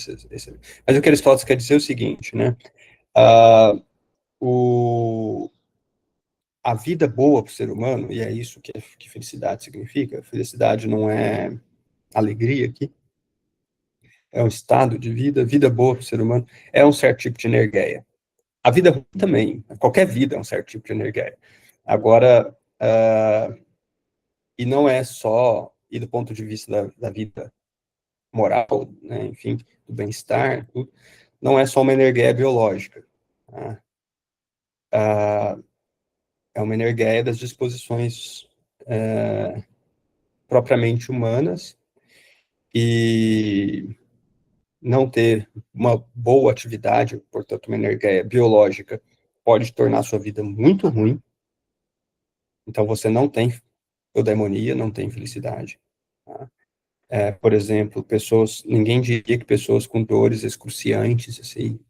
Mas o que Aristóteles quer dizer é o seguinte, né? A vida boa para o ser humano, e é isso que felicidade significa, felicidade não é alegria aqui, é um estado de vida boa para o ser humano, é um certo tipo de energia. A vida ruim também, qualquer vida é um certo tipo de energia. Agora, e não é só, e do ponto de vista da vida moral, né, enfim, do bem-estar, não é só uma energia biológica. Tá? É uma energia das disposições propriamente humanas, e não ter uma boa atividade, portanto, uma energia biológica, pode tornar a sua vida muito ruim. Então, você não tem eudaimonia, não tem felicidade. Tá? Por exemplo, ninguém diria que pessoas com dores excruciantes, assim,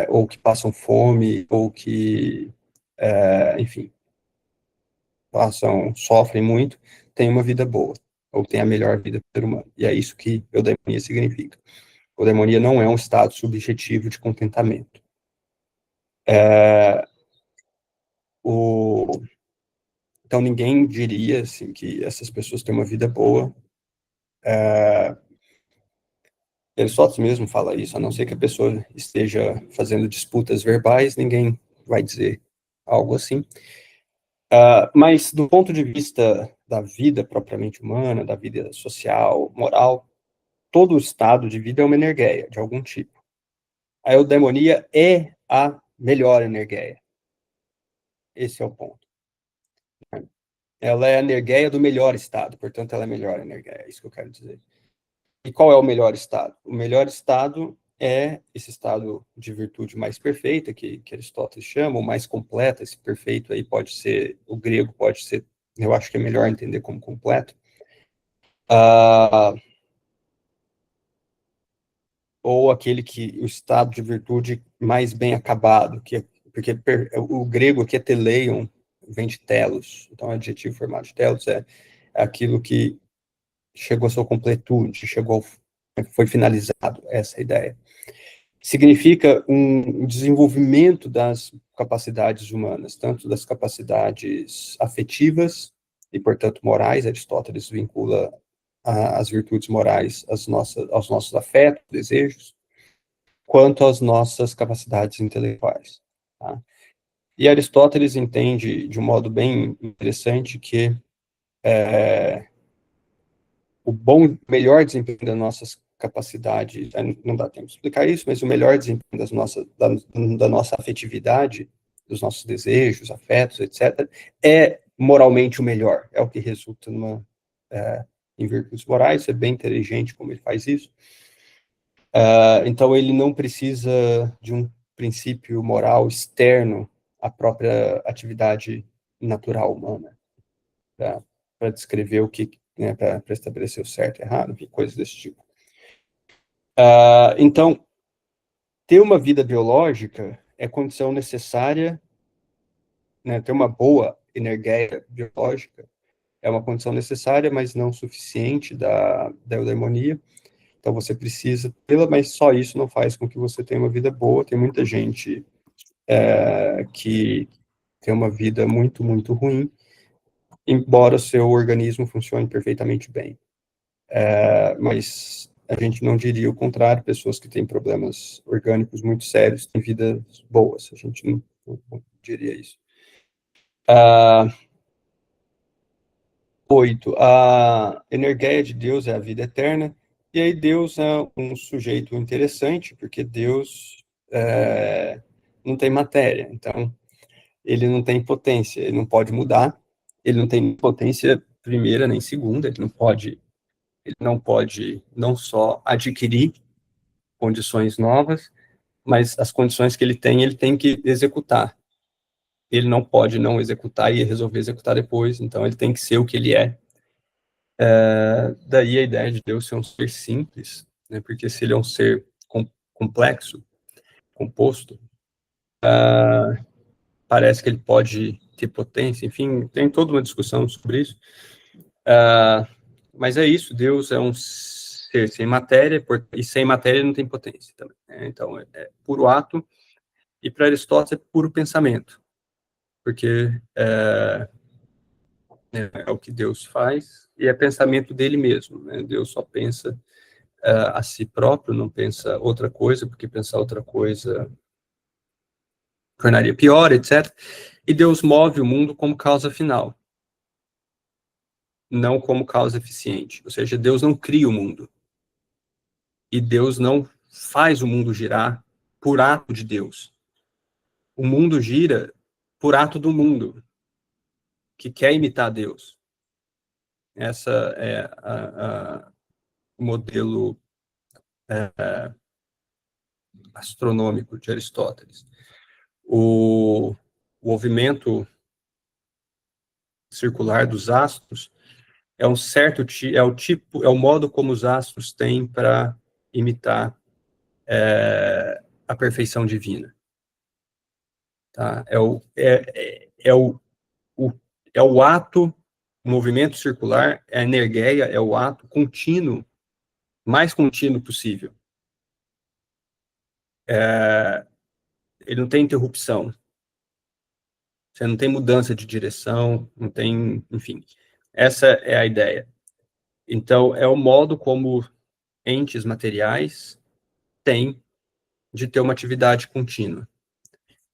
ou que passam fome, ou que, enfim, sofrem muito, têm uma vida boa, ou têm a melhor vida do ser humano. E é isso que eudaimonia significa. Eudaimonia não é um estado subjetivo de contentamento. Então, ninguém diria assim, que essas pessoas têm uma vida boa. Aristóteles mesmo fala isso, a não ser que a pessoa esteja fazendo disputas verbais, ninguém vai dizer algo assim. Mas, do ponto de vista da vida propriamente humana, da vida social, moral, todo estado de vida é uma energia, de algum tipo. A eudaimonia é a melhor energia. Esse é o ponto. Ela é a energia do melhor estado, portanto, ela é a melhor energia, é isso que eu quero dizer. E qual é o melhor estado? O melhor estado é esse estado de virtude mais perfeita, que Aristóteles chama, o mais completo. Esse perfeito aí pode ser, o grego pode ser, eu acho que é melhor entender como completo. Ou o estado de virtude mais bem acabado, porque o grego aqui é teleion, vem de telos, então o adjetivo formado de telos é aquilo que chegou à sua completude, foi finalizado, essa é a ideia. Significa um desenvolvimento das capacidades humanas, tanto das capacidades afetivas e, portanto, morais. Aristóteles vincula as virtudes morais aos nossos afetos, desejos, quanto às nossas capacidades intelectuais. Tá? E Aristóteles entende, de um modo bem interessante, que melhor desempenho das nossas capacidades, não dá tempo de explicar isso, mas o melhor desempenho da nossa afetividade, dos nossos desejos, afetos, etc., é moralmente o melhor, é o que resulta em virtudes morais, é bem inteligente como ele faz isso. Então, ele não precisa de um princípio moral externo à própria atividade natural humana, para descrever o que, né, para estabelecer o certo e errado, coisas desse tipo. Então, ter uma vida biológica é condição necessária, né, ter uma boa energia biológica é uma condição necessária, mas não suficiente da eudaimonia. Então, você precisa, mas só isso não faz com que você tenha uma vida boa. Tem muita gente que tem uma vida muito, muito ruim, embora o seu organismo funcione perfeitamente bem. Mas a gente não diria o contrário, pessoas que têm problemas orgânicos muito sérios têm vidas boas, a gente não diria isso. 8. A energia de Deus é a vida eterna, e aí Deus é um sujeito interessante, porque Deus não tem matéria, então ele não tem potência, ele não pode mudar, ele não tem potência primeira nem segunda, ele não pode não só adquirir condições novas, mas as condições que ele tem que executar. Ele não pode não executar e resolver executar depois, então ele tem que ser o que ele é. Daí a ideia de Deus ser um ser simples, né, porque se ele é um ser complexo, composto, parece que ele pode ter potência, enfim, tem toda uma discussão sobre isso. Mas é isso, Deus é um ser sem matéria, e sem matéria ele não tem potência também. Né? Então, é puro ato, e para Aristóteles é puro pensamento, porque é o que Deus faz, e é pensamento dele mesmo. Né? Deus só pensa a si próprio, não pensa outra coisa, porque pensar outra coisa tornaria pior, etc. E Deus move o mundo como causa final, não como causa eficiente. Ou seja, Deus não cria o mundo. E Deus não faz o mundo girar por ato de Deus. O mundo gira por ato do mundo, que quer imitar Deus. Essa é o modelo astronômico de Aristóteles. O movimento circular dos astros é o modo como os astros têm para imitar a perfeição divina. Tá? É o ato, o movimento circular, a energia é o ato contínuo, mais contínuo possível. Ele não tem interrupção. Você não tem mudança de direção, não tem, enfim. Essa é a ideia. Então, é o modo como entes materiais têm de ter uma atividade contínua.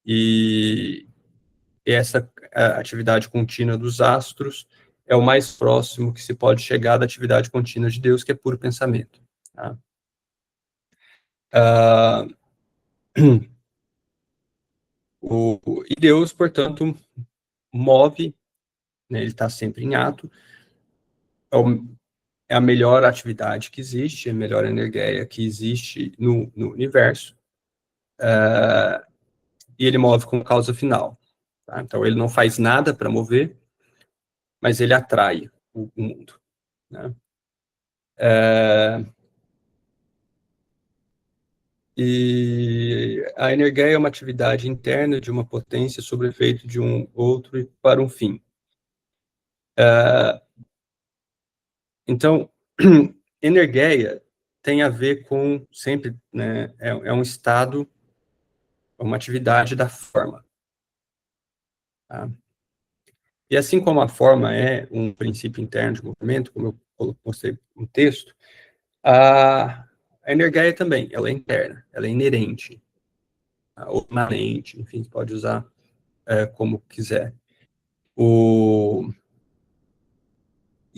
E essa atividade contínua dos astros é o mais próximo que se pode chegar da atividade contínua de Deus, que é puro pensamento. Tá? E Deus, portanto, move, né, ele está sempre em ato, é a melhor atividade que existe, a melhor energia que existe no universo, e ele move com causa final. Tá? Então, ele não faz nada para mover, mas ele atrai o mundo. Né? E a energia é uma atividade interna de uma potência sobre efeito de um outro e para um fim. Então, energia tem a ver com, sempre, né, é um estado, uma atividade da forma. Tá? E assim como a forma é um princípio interno de movimento, como eu mostrei no texto, a energia também, ela é interna, ela é inerente, ou imanente, enfim, pode usar como quiser.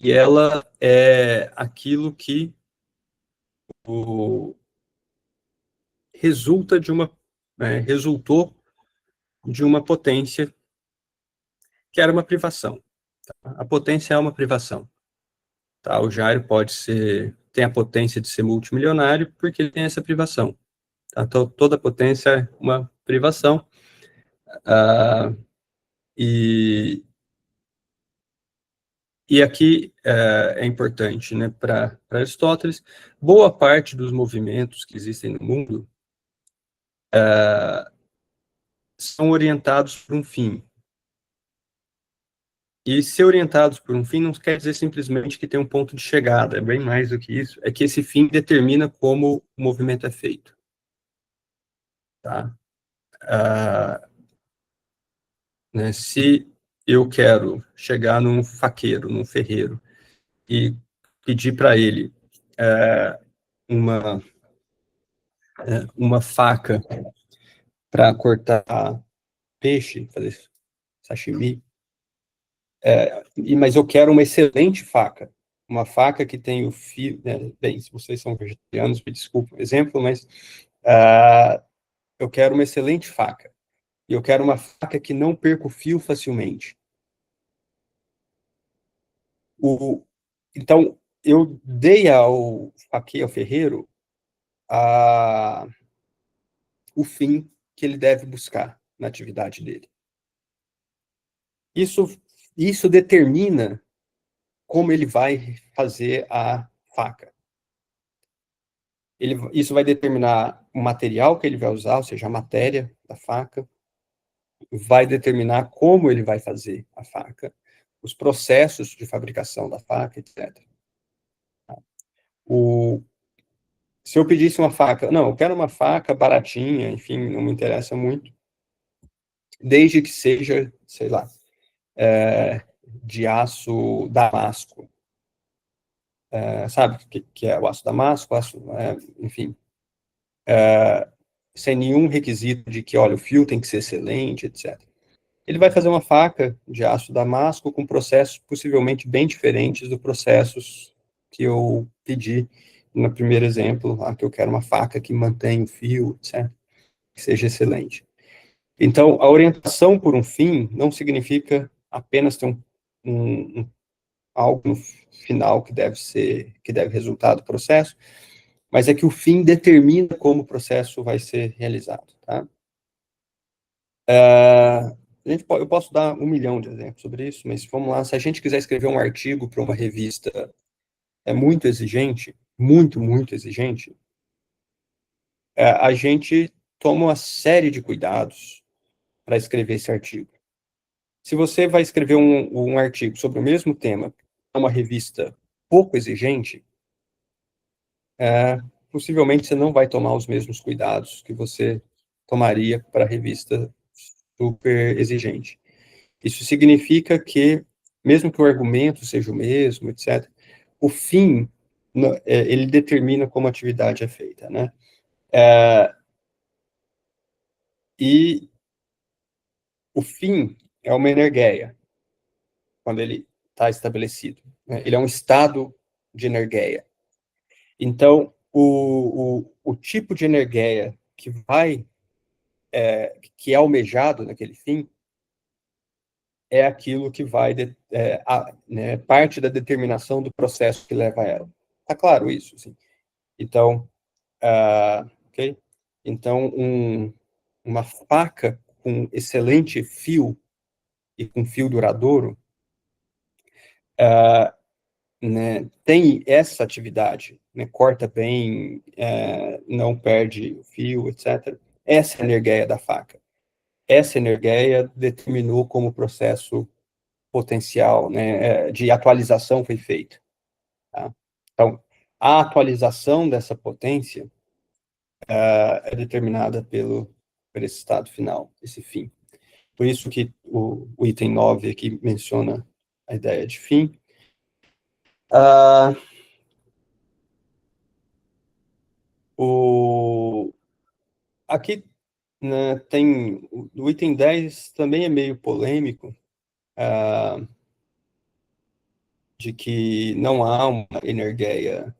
e ela é aquilo que resultou de uma potência que era uma privação. Tá? A potência é uma privação. Tá? O Jairo tem a potência de ser multimilionário porque ele tem essa privação. Tá? Então, toda potência é uma privação. E aqui é importante, né, para Aristóteles, boa parte dos movimentos que existem no mundo são orientados por um fim. E ser orientados por um fim não quer dizer simplesmente que tem um ponto de chegada, é bem mais do que isso, é que esse fim determina como o movimento é feito. Tá? Né, se eu quero chegar num faqueiro, num ferreiro, e pedir para ele uma, uma faca para cortar peixe, fazer sashimi, mas eu quero uma excelente faca, uma faca que tem o fio, né, bem, se vocês são vegetarianos, me desculpe o exemplo, mas eu quero uma excelente faca, e eu quero uma faca que não perca o fio facilmente. Então, eu dei ao faqueiro, ao ferreiro, o fim que ele deve buscar na atividade dele. Isso determina como ele vai fazer a faca. Isso vai determinar o material que ele vai usar, ou seja, a matéria da faca, vai determinar como ele vai fazer a faca, os processos de fabricação da faca, etc. Se eu pedisse uma faca, não, eu quero uma faca baratinha, enfim, não me interessa muito, desde que seja, sei lá, de aço damasco, sabe que é o aço damasco, enfim, sem nenhum requisito de que, olha, o fio tem que ser excelente, etc. Ele vai fazer uma faca de aço damasco com processos possivelmente bem diferentes dos processos que eu pedi no primeiro exemplo, que eu quero uma faca que mantenha o fio, etc., que seja excelente. Então, a orientação por um fim não significa apenas ter algo no final que deve resultar do processo, mas é que o fim determina como o processo vai ser realizado, tá? Eu posso dar 1 milhão de exemplos sobre isso, mas vamos lá, se a gente quiser escrever um artigo para uma revista muito exigente, muito exigente, a gente toma uma série de cuidados para escrever esse artigo. Se você vai escrever um artigo sobre o mesmo tema para uma revista pouco exigente, possivelmente você não vai tomar os mesmos cuidados que você tomaria para a revista super exigente. Isso significa que, mesmo que o argumento seja o mesmo, etc., o fim, ele determina como a atividade é feita, né? E o fim é uma energeia, quando ele está estabelecido. Né? Ele é um estado de energeia. Então, o tipo de energeia que é almejado naquele fim, é aquilo que vai, né, parte da determinação do processo que leva a ela. Tá claro isso? Assim. Então, ok? Então, uma faca com excelente fio e com fio duradouro, né, tem essa atividade, né, corta bem, não perde o fio, etc. Essa é a energeia da faca. Essa energeia determinou como o processo potencial, né, de atualização foi feito. Tá? Então, a atualização dessa potência é determinada por esse estado final, esse fim. Por isso que o item 9 aqui menciona a ideia de fim. Aqui, né, tem o item 10 também é meio polêmico, de que não há uma energia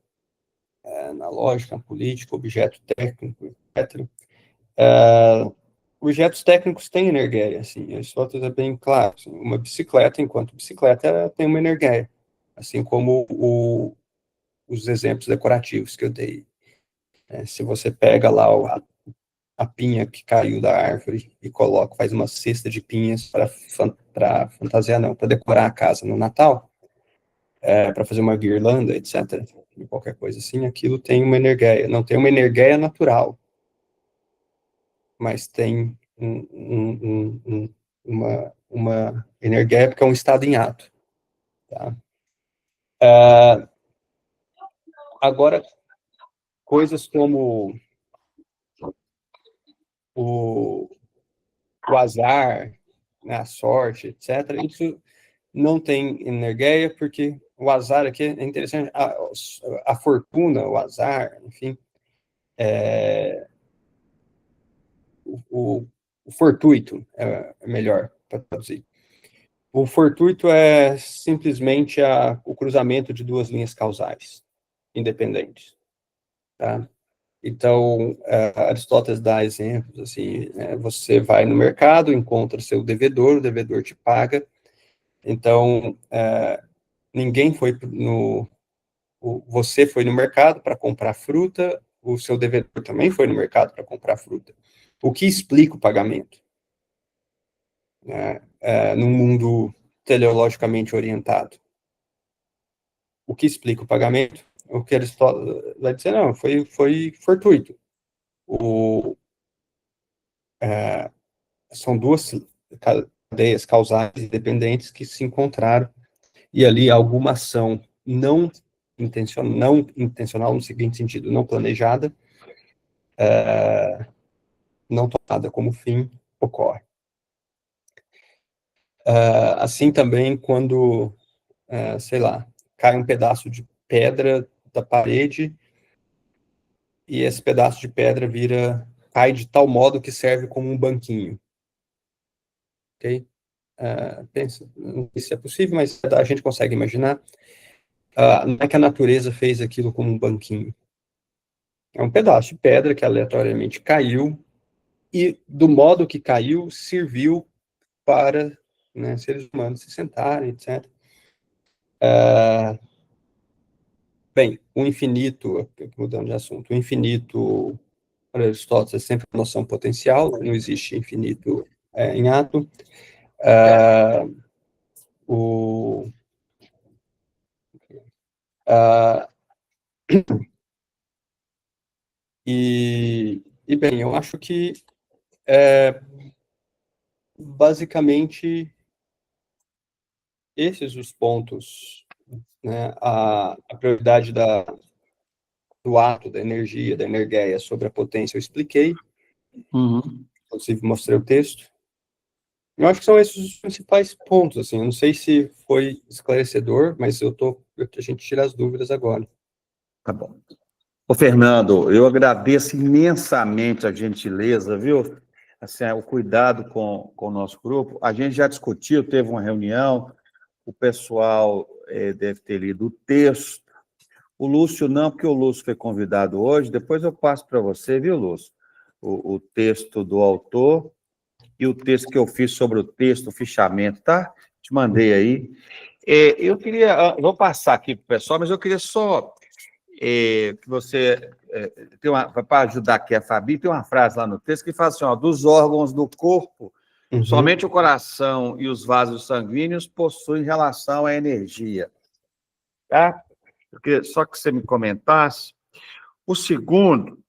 analógica, política, objeto técnico, etc. Objetos técnicos têm energia, assim, Aristóteles é bem claro. Assim, uma bicicleta, enquanto bicicleta, ela tem uma energia, assim como os exemplos decorativos que eu dei. Se você pega lá a pinha que caiu da árvore e coloca, faz uma cesta de pinhas para fantasiar, não, para decorar a casa no Natal, para fazer uma guirlanda, etc., qualquer coisa assim, aquilo tem uma energia. Não tem uma energia natural, mas tem uma energia porque é um estado em ato. Tá? Agora, coisas como o azar, né, a sorte, etc., isso não tem energia, porque o azar aqui é interessante, a fortuna, o azar, enfim, o fortuito é melhor para traduzir. O fortuito é simplesmente o cruzamento de duas linhas causais independentes, tá? Então, Aristóteles dá exemplos, assim, você vai no mercado, encontra seu devedor, o devedor te paga, então, ninguém foi você foi no mercado para comprar fruta, o seu devedor também foi no mercado para comprar fruta. O que explica o pagamento? Né, num mundo teleologicamente orientado. O que explica o pagamento? O que Aristóteles vai dizer, não, foi fortuito. São duas cadeias causais independentes que se encontraram, e ali alguma ação não intencional no seguinte sentido, não planejada, não tomada como fim, ocorre. Assim também quando, sei lá, cai um pedaço de pedra da parede e esse pedaço de pedra cai de tal modo que serve como um banquinho. Ok? Pensa, não sei se é possível, mas a gente consegue imaginar. Não é que a natureza fez aquilo como um banquinho. É um pedaço de pedra que aleatoriamente caiu e, do modo que caiu, serviu para, né, seres humanos se sentarem, etc. Bem, o infinito, mudando de assunto, o infinito, para Aristóteles, é sempre uma noção potencial, não existe infinito em ato. O, bem, eu acho que, basicamente, esses os pontos, né, a prioridade do ato, da energia sobre a potência, eu expliquei, inclusive mostrei o texto. Eu acho que são esses os principais pontos, assim, eu não sei se foi esclarecedor, mas a gente tira as dúvidas agora. Tá bom. Ô, Fernando, eu agradeço imensamente a gentileza, viu? Assim, o cuidado com o nosso grupo. A gente já discutiu, teve uma reunião, o pessoal deve ter lido o texto. O Lúcio não, porque o Lúcio foi convidado hoje. Depois eu passo para você, viu, Lúcio? O texto do autor e o texto que eu fiz sobre o texto, o fichamento, tá? Te mandei aí. Eu queria, vou passar aqui para o pessoal, mas eu queria só que você, para ajudar aqui a Fabi, tem uma frase lá no texto que fala assim, ó, dos órgãos do corpo, somente o coração e os vasos sanguíneos possuem relação à energia. Tá? Eu queria só que você me comentasse. O segundo,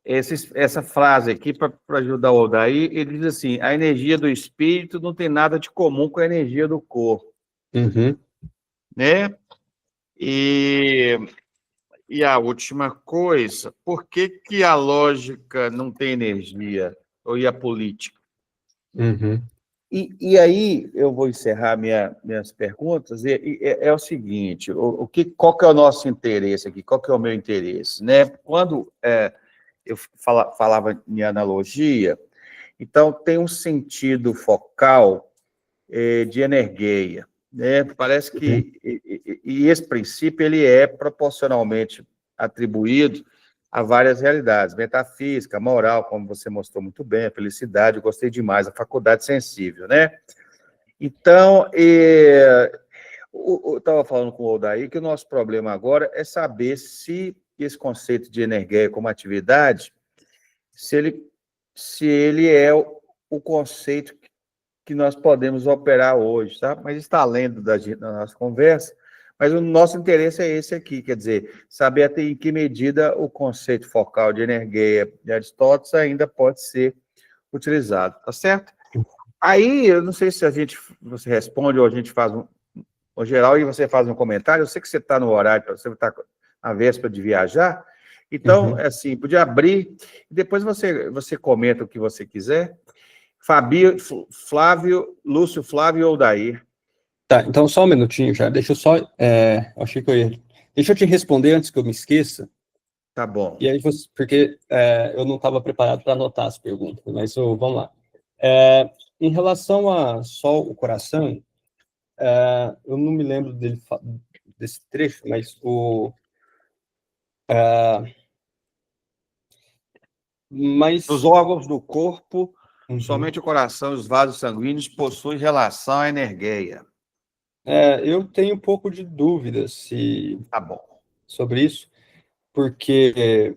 essa frase aqui, para ajudar o Odair, ele diz assim, a energia do espírito não tem nada de comum com a energia do corpo. Né? E a última coisa, por que a lógica não tem energia? Ou e a política? E aí, eu vou encerrar minhas perguntas, é o seguinte, qual que é o nosso interesse aqui? Qual que é o meu interesse? Né? Quando eu falava em analogia, então tem um sentido focal de energia, Parece que e esse princípio ele é proporcionalmente atribuído a várias realidades, metafísica, moral, como você mostrou muito bem, a felicidade, eu gostei demais, a faculdade sensível, né? Então, eu estava falando com o Odair que o nosso problema agora é saber se esse conceito de energia como atividade, se ele é o conceito que nós podemos operar hoje, tá? Mas está além da nossa conversa, mas o nosso interesse é esse aqui, quer dizer, saber até em que medida o conceito focal de energia de Aristóteles ainda pode ser utilizado, tá certo? Aí, eu não sei se você responde ou a gente faz no geral, e você faz um comentário, eu sei que você está no horário, você está na véspera de viajar, então, assim, podia abrir, e depois você comenta o que você quiser. Fabio, Flávio, Lúcio Flávio ou Dair. Tá, então só um minutinho já, deixa eu só, achei que eu ia... Deixa eu te responder antes que eu me esqueça. Tá bom. E aí porque eu não estava preparado para anotar as perguntas, mas vamos lá. Em relação a Sol, o coração, eu não me lembro desse trecho, mas Os órgãos do corpo, somente o coração e os vasos sanguíneos possuem relação à energia. Eu tenho um pouco de dúvida tá bom. sobre isso, porque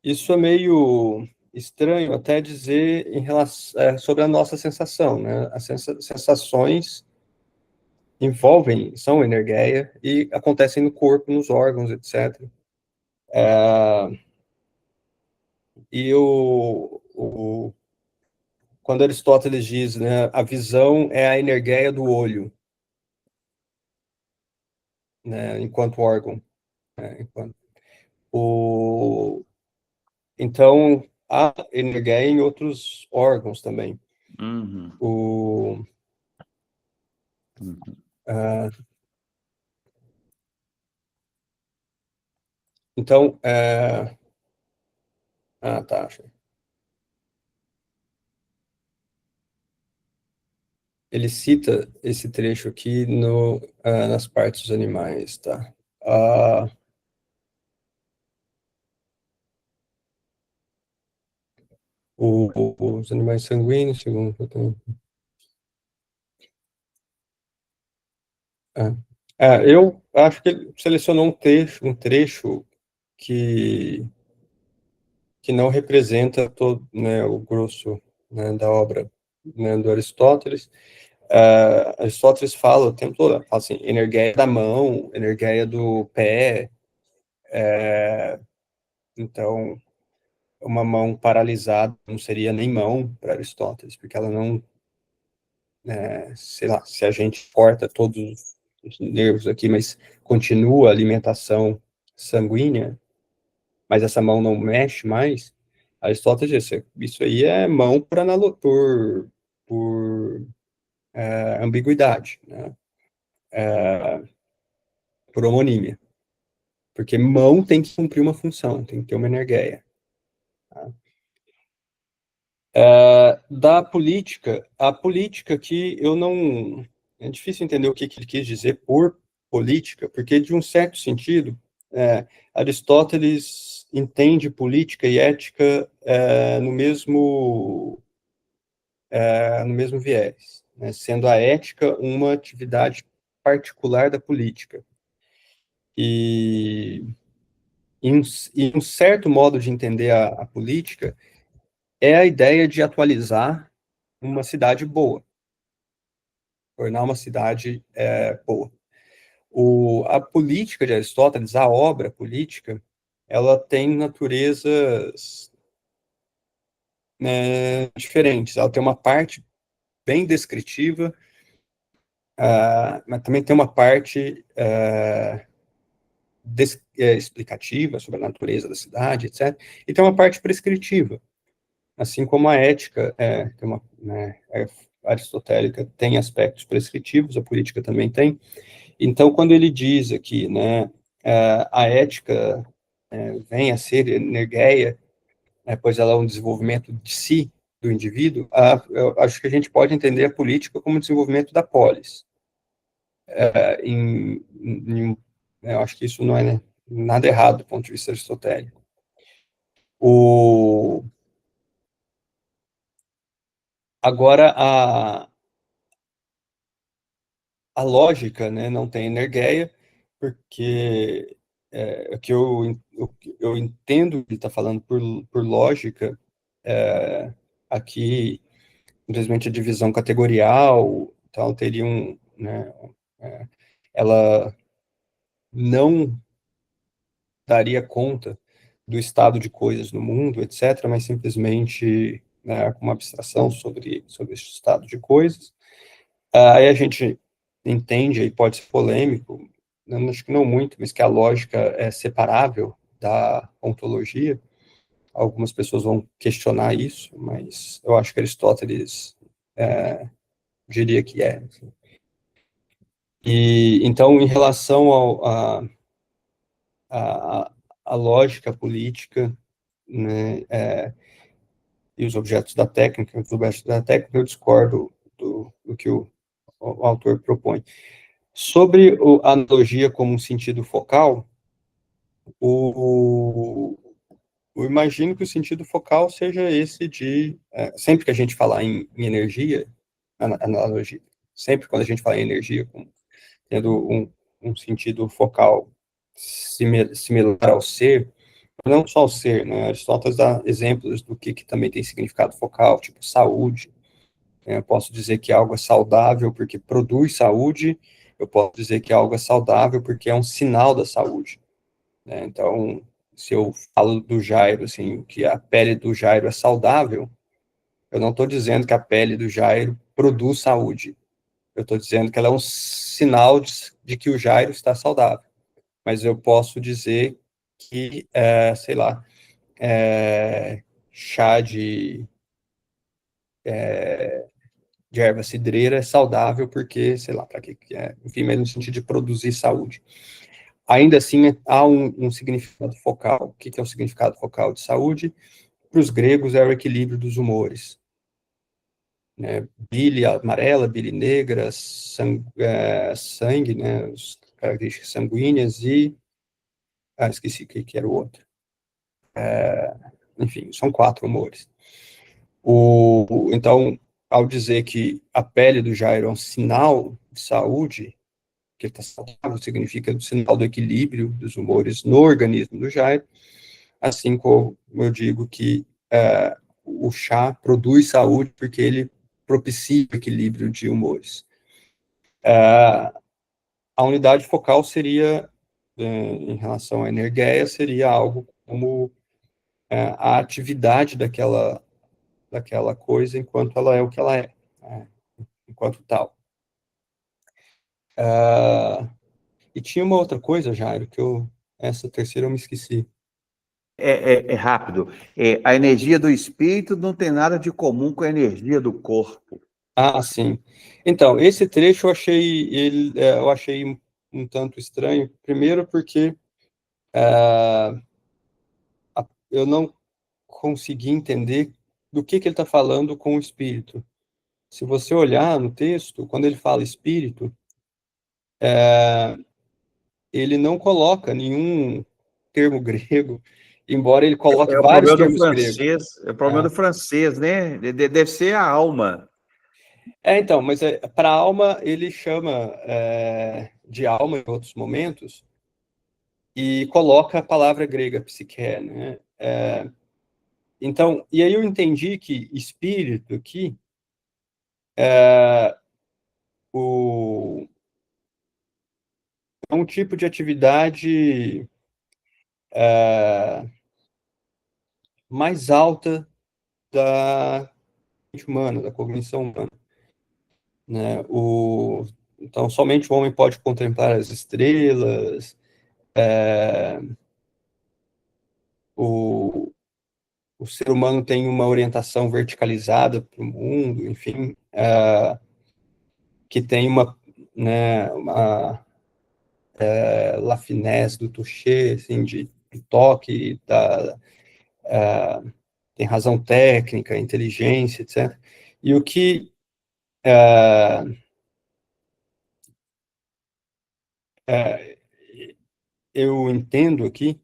isso é meio estranho até dizer em relação, sobre a nossa sensação, né? As sensações são energia e acontecem no corpo, nos órgãos, etc. E quando Aristóteles diz, né, a visão é a energia do olho, né, enquanto órgão, né, então há energia em outros órgãos também. Então, tá. Ele cita esse trecho aqui nas partes dos animais, tá? Os animais sanguíneos, segundo que eu tenho. Eu acho que ele selecionou um trecho que não representa todo, né, o grosso, né, da obra, né, do Aristóteles. Aristóteles fala o tempo todo, fala assim, energia da mão, energia do pé, então uma mão paralisada não seria nem mão para Aristóteles, porque ela não, sei lá, se a gente corta todos os nervos aqui, mas continua a alimentação sanguínea, mas essa mão não mexe mais, Aristóteles disse, isso aí é mão por ambiguidade, né? Por homonímia. Porque mão tem que cumprir uma função, tem que ter uma energia. Tá? Da política, a política que eu não... É difícil entender o que ele quis dizer por política, porque, de um certo sentido, Aristóteles entende política e ética no mesmo viés, né, sendo a ética uma atividade particular da política. E um certo modo de entender a política é a ideia de atualizar uma cidade boa, tornar uma cidade boa. A política de Aristóteles, a obra política, ela tem naturezas, né, diferentes. Ela tem uma parte bem descritiva, mas também tem uma parte explicativa sobre a natureza da cidade, etc. E tem uma parte prescritiva, assim como a ética aristotélica tem aspectos prescritivos, a política também tem. Então, quando ele diz aqui, né, a ética vem a ser energia, pois ela é um desenvolvimento de si, do indivíduo, eu acho que a gente pode entender a política como desenvolvimento da polis. Eu acho que isso não é, né, nada errado do ponto de vista aristotélico. Agora, a lógica, né, não tem energeia, porque o que eu entendo que ele está falando por lógica, aqui, simplesmente a divisão categorial, então teria né, ela não daria conta do estado de coisas no mundo, etc., mas simplesmente, né, com uma abstração sobre esse estado de coisas. Aí a gente entende, aí pode ser polêmico, acho que não muito, mas que a lógica é separável da ontologia. Algumas pessoas vão questionar isso, mas eu acho que Aristóteles diria que é. Assim. E então, em relação à lógica política, né, e os objetos da técnica, eu discordo do que o autor propõe. Sobre a analogia como um sentido focal, eu imagino que o sentido focal seja esse de, sempre que a gente falar em energia, analogia, sempre quando a gente fala em energia, tendo um sentido focal similar ao ser, não só ao ser, né? Aristóteles dá exemplos do que também tem significado focal, tipo saúde. Eu posso dizer que algo é saudável porque produz saúde, eu posso dizer que algo é saudável porque é um sinal da saúde. Né? Então, se eu falo do Jairo, assim, que a pele do Jairo é saudável, eu não estou dizendo que a pele do Jairo produz saúde. Eu estou dizendo que ela é um sinal de que o Jairo está saudável. Mas eu posso dizer que, sei lá, chá de erva cidreira é saudável porque, sei lá, para que enfim, mas no sentido de produzir saúde. Ainda assim, há um significado focal. O que é o significado focal de saúde? Para os gregos, é o equilíbrio dos humores. Né? Bile amarela, bile negra, sangue, né? As características sanguíneas e... esqueci o que era o outro. Enfim, são 4 humores. Então, ao dizer que a pele do Jairo é um sinal de saúde, que ele está saudável, significa o sinal do equilíbrio dos humores no organismo do Jairo, assim como eu digo que o chá produz saúde porque ele propicia o equilíbrio de humores. A unidade focal seria, em relação à energeia, seria algo como a atividade daquela coisa enquanto ela é o que ela é, enquanto tal. E tinha uma outra coisa, Jairo, essa terceira eu me esqueci. É rápido. A energia do espírito não tem nada de comum com a energia do corpo. Sim. Então, esse trecho eu achei um tanto estranho. Primeiro porque eu não consegui entender do que ele está falando com o espírito. Se você olhar no texto, quando ele fala espírito, ele não coloca nenhum termo grego, embora ele coloque É o vários problema do termos gregos. francês, é o problema do francês, né? Deve ser a alma. Então, mas para alma ele chama de alma em outros momentos e coloca a palavra grega psique, né? Então, e aí eu entendi que espírito aqui o, é um tipo de atividade mais alta da mente humana, da cognição humana. Né? Então, somente o homem pode contemplar as estrelas, o, o ser humano tem uma orientação verticalizada para o mundo, enfim, que tem uma la finesse do toucher, assim, de toque, tem razão técnica, inteligência, etc. E o que eu entendo aqui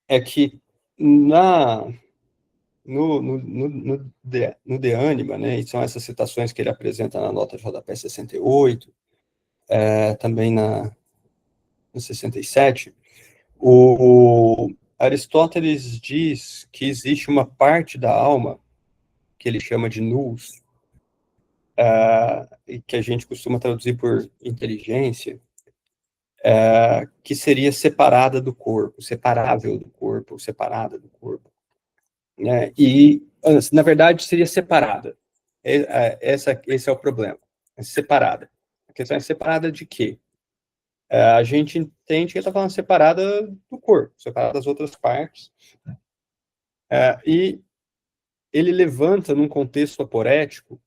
é que no De Anima, né, e são essas citações que ele apresenta na nota JP 68, também no 67, o Aristóteles diz que existe uma parte da alma, que ele chama de nous, e que a gente costuma traduzir por inteligência, que seria separada do corpo, separável do corpo, separada do corpo, né? E, na verdade, seria separada. Esse é o problema. É separada. A questão é separada de quê? A gente entende que ele está falando separada do corpo, separada das outras partes. E ele levanta, num contexto aporético,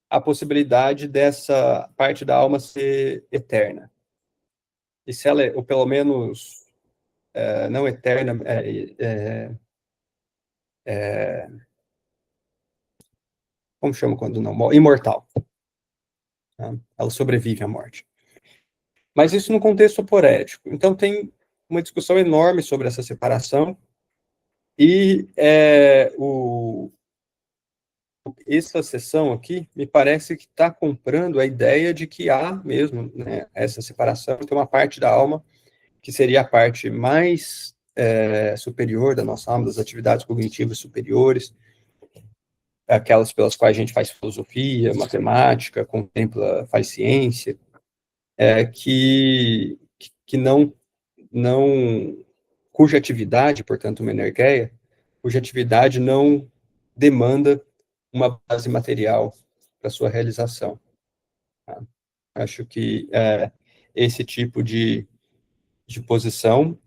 a possibilidade dessa parte da alma ser eterna. E se ela, ou pelo menos, não eterna, como chama quando não morre? Imortal. Tá? Ela sobrevive à morte. Mas isso no contexto aporético. Então, tem uma discussão enorme sobre essa separação, e essa sessão aqui me parece que está comprando a ideia de que há mesmo, né, essa separação. Tem uma parte da alma que seria a parte mais superior da nossa alma, das atividades cognitivas superiores, aquelas pelas quais a gente faz filosofia, matemática, contempla, faz ciência, que cuja atividade, portanto, uma energeia, cuja atividade não demanda uma base material para sua realização. Tá? Acho que esse tipo de posição,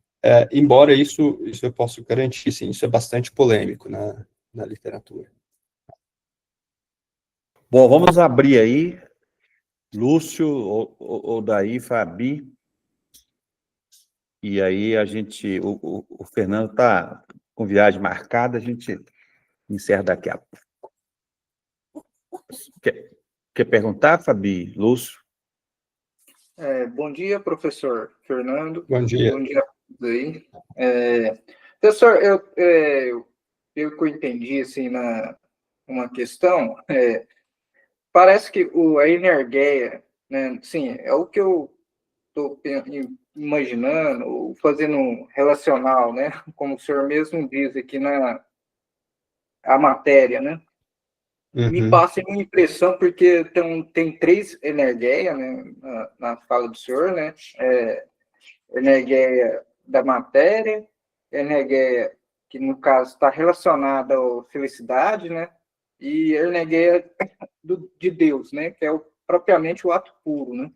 embora isso eu posso garantir, sim, isso é bastante polêmico na literatura. Bom, vamos abrir aí, Lúcio, ou daí, Fabi, e aí o Fernando está com viagem marcada, a gente encerra daqui a pouco. Quer perguntar, Fabi, Lúcio? Bom dia, professor Fernando. Bom dia. Bom dia a todos aí. Professor, eu que eu entendi, assim, uma questão, parece que a energeia, né, sim, é o que eu estou imaginando, ou fazendo relacional, né, como o senhor mesmo diz aqui a matéria, né? Me passa uma impressão, porque tem três energeia, né, na fala do senhor, né? Energeia da matéria, energeia que, no caso, está relacionada à felicidade, né? E energeia de Deus, né? Que é propriamente o ato puro, né?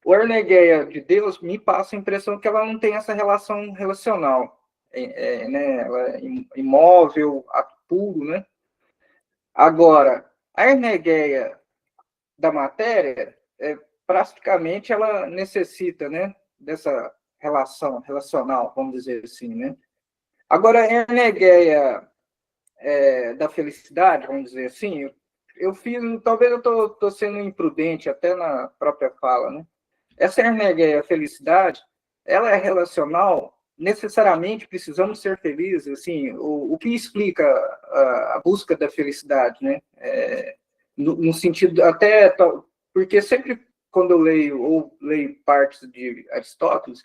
O energeia de Deus me passa a impressão que ela não tem essa relação relacional, né? Ela é imóvel, ato puro, né? Agora, a energeia da matéria, praticamente, ela necessita, né, dessa relação relacional, vamos dizer assim, né? Agora, a energeia da felicidade, vamos dizer assim, talvez eu estou sendo imprudente até na própria fala, né? Essa energeia felicidade, ela é relacional. Necessariamente precisamos ser felizes, assim, o que explica a busca da felicidade, né? No sentido até, porque sempre quando eu leio partes de Aristóteles,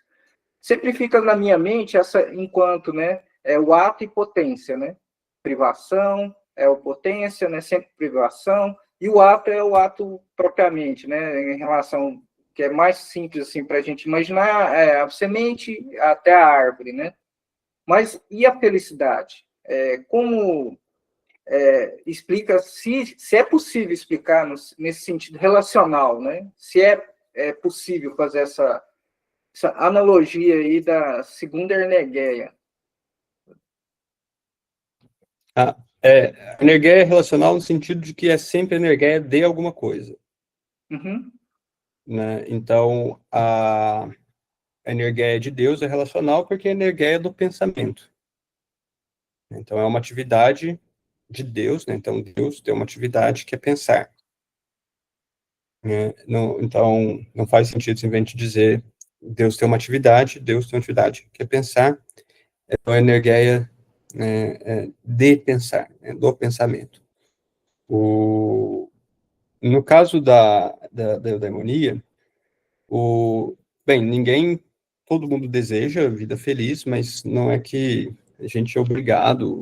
sempre fica na minha mente enquanto, né, o ato e potência, né? Privação é o potência, né? Sempre privação, e o ato é o ato propriamente, né? Em relação que é mais simples assim para a gente imaginar, a semente até a árvore, né? Mas e a felicidade? Como explica se é possível explicar nesse sentido relacional, né? Se é possível fazer essa analogia aí da segunda energeia. A energeia é relacional no sentido de que é sempre energeia de alguma coisa. Uhum. Né? Então, a energia de Deus é relacional porque a energia é do pensamento. Então, é uma atividade de Deus, né? Então, Deus tem uma atividade que é pensar. Né? Não, então, não faz sentido simplesmente dizer Deus tem uma atividade que é pensar. Então, a energia de pensar, né? Do pensamento. No caso da eudaimonia, bem, todo mundo deseja vida feliz, mas não é que a gente é obrigado,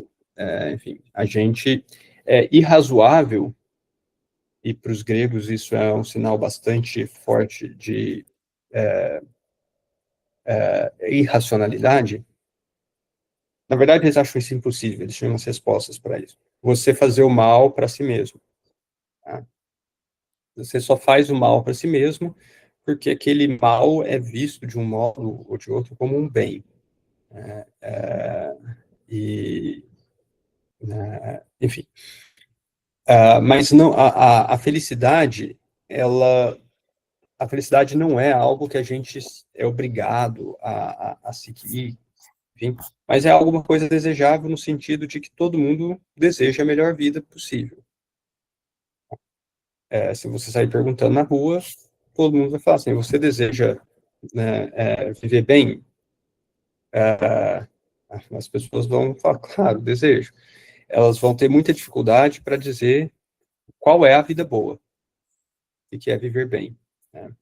enfim, a gente é irrazoável, e para os gregos isso é um sinal bastante forte de irracionalidade. Na verdade, eles acham isso impossível, eles têm umas respostas para isso. Você fazer o mal para si mesmo. Tá? Você só faz o mal para si mesmo porque aquele mal é visto de um modo ou de outro como um bem. Enfim. Mas não, a felicidade, a felicidade não é algo que a gente é obrigado a seguir, enfim, mas é alguma coisa desejável no sentido de que todo mundo deseja a melhor vida possível. Se você sair perguntando na rua, todo mundo vai falar assim, você deseja, né, viver bem? As pessoas vão falar, claro, desejo. Elas vão ter muita dificuldade para dizer qual é a vida boa e que é viver bem. Né?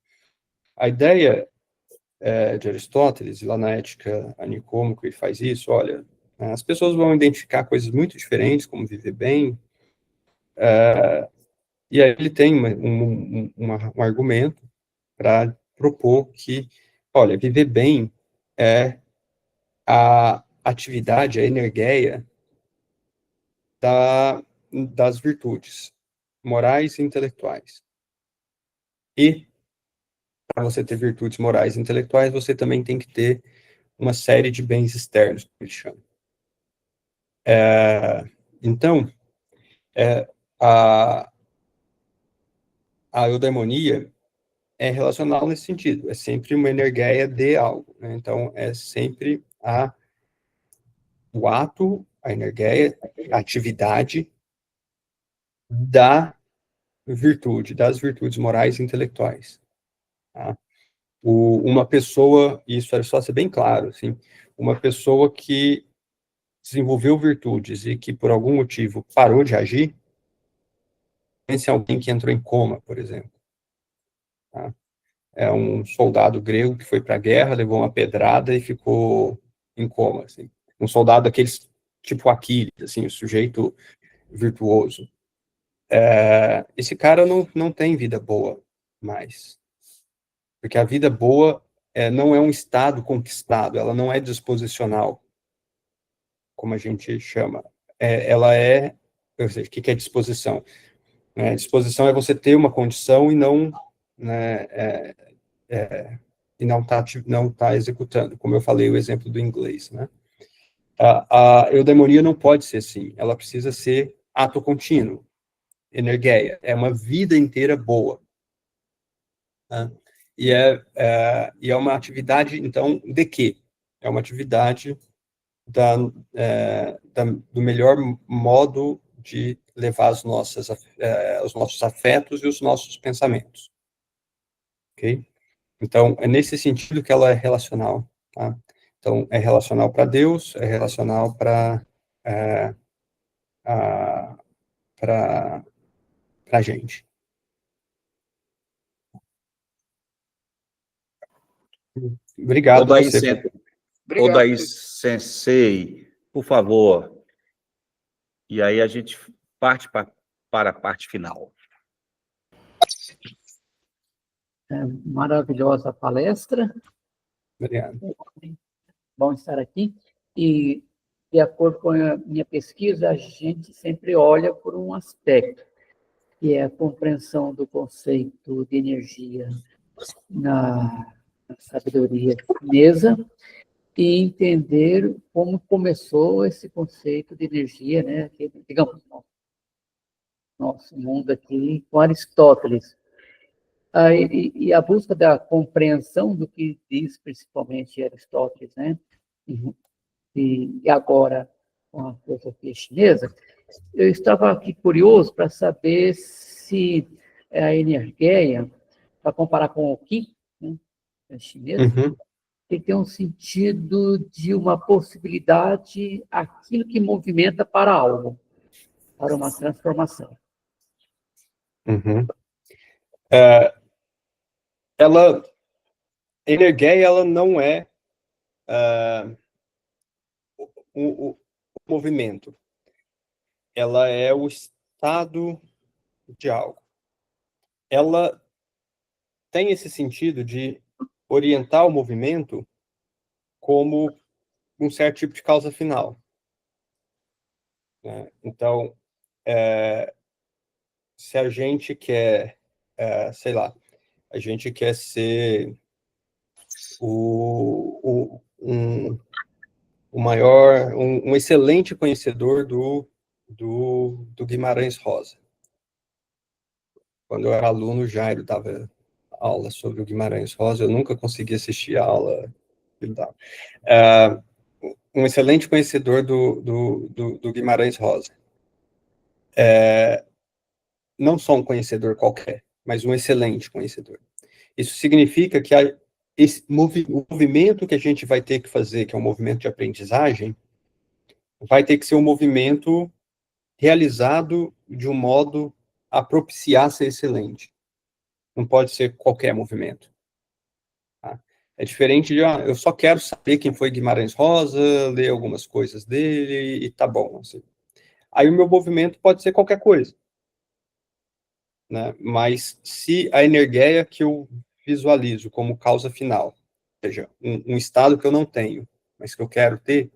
A ideia de Aristóteles, e lá na Ética a Nicômaco ele faz isso, olha, as pessoas vão identificar coisas muito diferentes, como viver bem, e aí ele tem um argumento para propor que, olha, viver bem é a atividade, a energia das virtudes morais e intelectuais. E, para você ter virtudes morais e intelectuais, você também tem que ter uma série de bens externos, que ele chama. Então, a eudaimonia é relacional nesse sentido, é sempre uma energia de algo, né? Então, é sempre o ato, a energia, a atividade da virtude, das virtudes morais e intelectuais. Tá? Uma pessoa, isso é só ser bem claro, assim, uma pessoa que desenvolveu virtudes e que por algum motivo parou de agir, pense em alguém que entrou em coma, por exemplo. Tá? É um soldado grego que foi para a guerra, levou uma pedrada e ficou em coma. Assim. Um soldado daqueles tipo Aquiles, assim, o sujeito virtuoso. Esse cara não tem vida boa mais. Porque a vida boa não é um estado conquistado, ela não é disposicional, como a gente chama. Ou seja, o que é disposição? Disposição é você ter uma condição e não, né, não tá executando, como eu falei o exemplo do inglês, né? A eudaimonia não pode ser assim, ela precisa ser ato contínuo, energia, é uma vida inteira boa. Né? E é uma atividade, então, de quê? É uma atividade do melhor modo de levar os nossos afetos e os nossos pensamentos. Ok? Então, é nesse sentido que ela é relacional. Tá? Então, é relacional para Deus, é relacional para a gente. Obrigado Odair, você. Odair Sensei, por favor. E aí a gente parte para a parte final. Maravilhosa palestra. Obrigado. Bom estar aqui. E, de acordo com a minha pesquisa, a gente sempre olha por um aspecto, que é a compreensão do conceito de energia na sabedoria chinesa e entender como começou esse conceito de energia, né? Que, digamos, nosso mundo aqui com Aristóteles. E a busca da compreensão do que diz principalmente Aristóteles, né? E agora com a filosofia chinesa, eu estava aqui curioso para saber se a energia, para comparar com o Qi, né, chinês, que tem um sentido de uma possibilidade, aquilo que movimenta para algo, para uma transformação. Energia, ela não é o movimento. Ela é o estado de algo. Ela tem esse sentido de orientar o movimento como um certo tipo de causa final. Né? Então, se a gente quer, sei lá, a gente quer ser um maior, um excelente conhecedor do Guimarães Rosa. Quando eu era aluno, Jairo dava aula sobre o Guimarães Rosa, eu nunca consegui assistir a aula. Um excelente conhecedor do Guimarães Rosa. Não só um conhecedor qualquer, mas um excelente conhecedor. Isso significa que esse movimento que a gente vai ter que fazer, que é um movimento de aprendizagem, vai ter que ser um movimento realizado de um modo a propiciar ser excelente. Não pode ser qualquer movimento. Tá? É diferente de, eu só quero saber quem foi Guimarães Rosa, ler algumas coisas dele e tá bom. Assim. Aí o meu movimento pode ser qualquer coisa. Né? Mas se a energia que eu visualizo como causa final, ou seja, um estado que eu não tenho, mas que eu quero ter,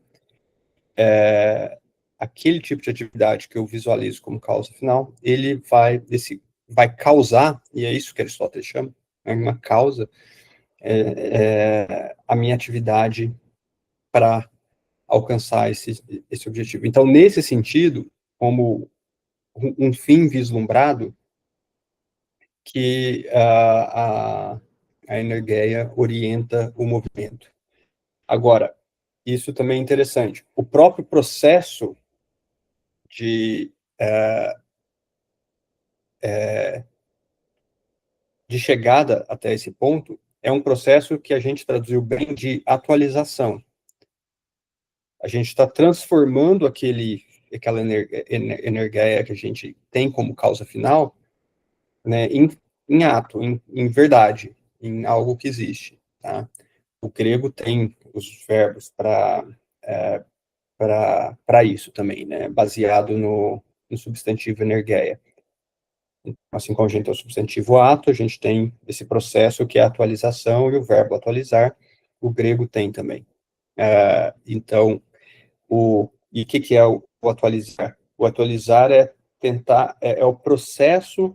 aquele tipo de atividade que eu visualizo como causa final, ele vai causar, e é isso que Aristóteles chama, uma causa, a minha atividade para alcançar esse objetivo. Então, nesse sentido, como um fim vislumbrado, que a energia orienta o movimento. Agora, isso também é interessante. O próprio processo de chegada até esse ponto é um processo que a gente traduziu bem de atualização. A gente está transformando aquela energia que a gente tem como causa final, né, em ato, em verdade, em algo que existe. Tá? O grego tem os verbos para isso também, né, baseado no substantivo energeia. Assim como a gente tem o substantivo ato, a gente tem esse processo que é a atualização e o verbo atualizar, o grego tem também. Então, e o que é o atualizar? O atualizar é tentar, é o processo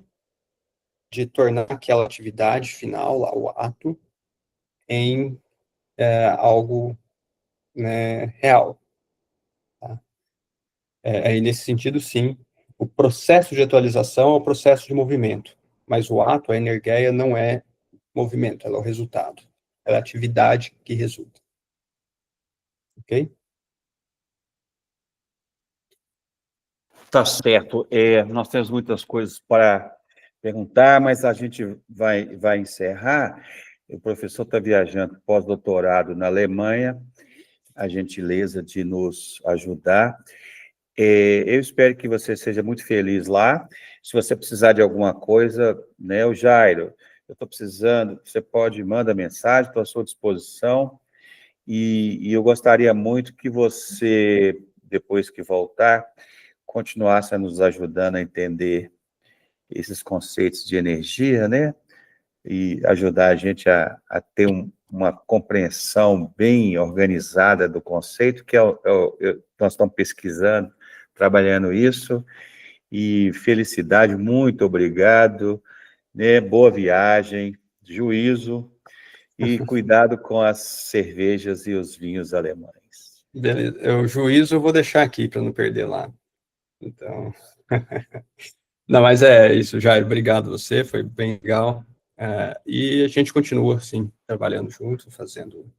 de tornar aquela atividade final, lá, o ato, em algo, né, real. Tá? Aí, nesse sentido, sim, o processo de atualização é o processo de movimento, mas o ato, a energia, não é movimento, ela é o resultado. Ela é a atividade que resulta. Ok? Tá certo. Nós temos muitas coisas para perguntar, mas a gente vai encerrar. O professor está viajando pós-doutorado na Alemanha, a gentileza de nos ajudar. Eu espero que você seja muito feliz lá. Se você precisar de alguma coisa, né, o Jairo, eu estou precisando, você manda mensagem, estou à sua disposição. E eu gostaria muito que você, depois que voltar, continuasse nos ajudando a entender esses conceitos de energia, né? E ajudar a gente a ter uma compreensão bem organizada do conceito, que nós estamos pesquisando, trabalhando isso. E felicidade, muito obrigado, né? Boa viagem, juízo e cuidado com as cervejas e os vinhos alemães. Beleza. O juízo eu vou deixar aqui para não perder lá. Então, não, mas é isso, Jair. Obrigado você, foi bem legal. E a gente continua, assim, trabalhando junto, fazendo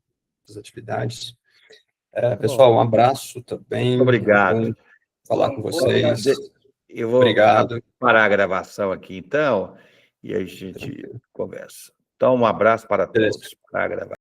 as atividades. Pessoal, um abraço também. Muito obrigado. Bom falar com vocês. Eu vou Obrigado. parar a gravação aqui, então, e aí a gente conversa. Então, um abraço para Beleza. todos. Para a gravação.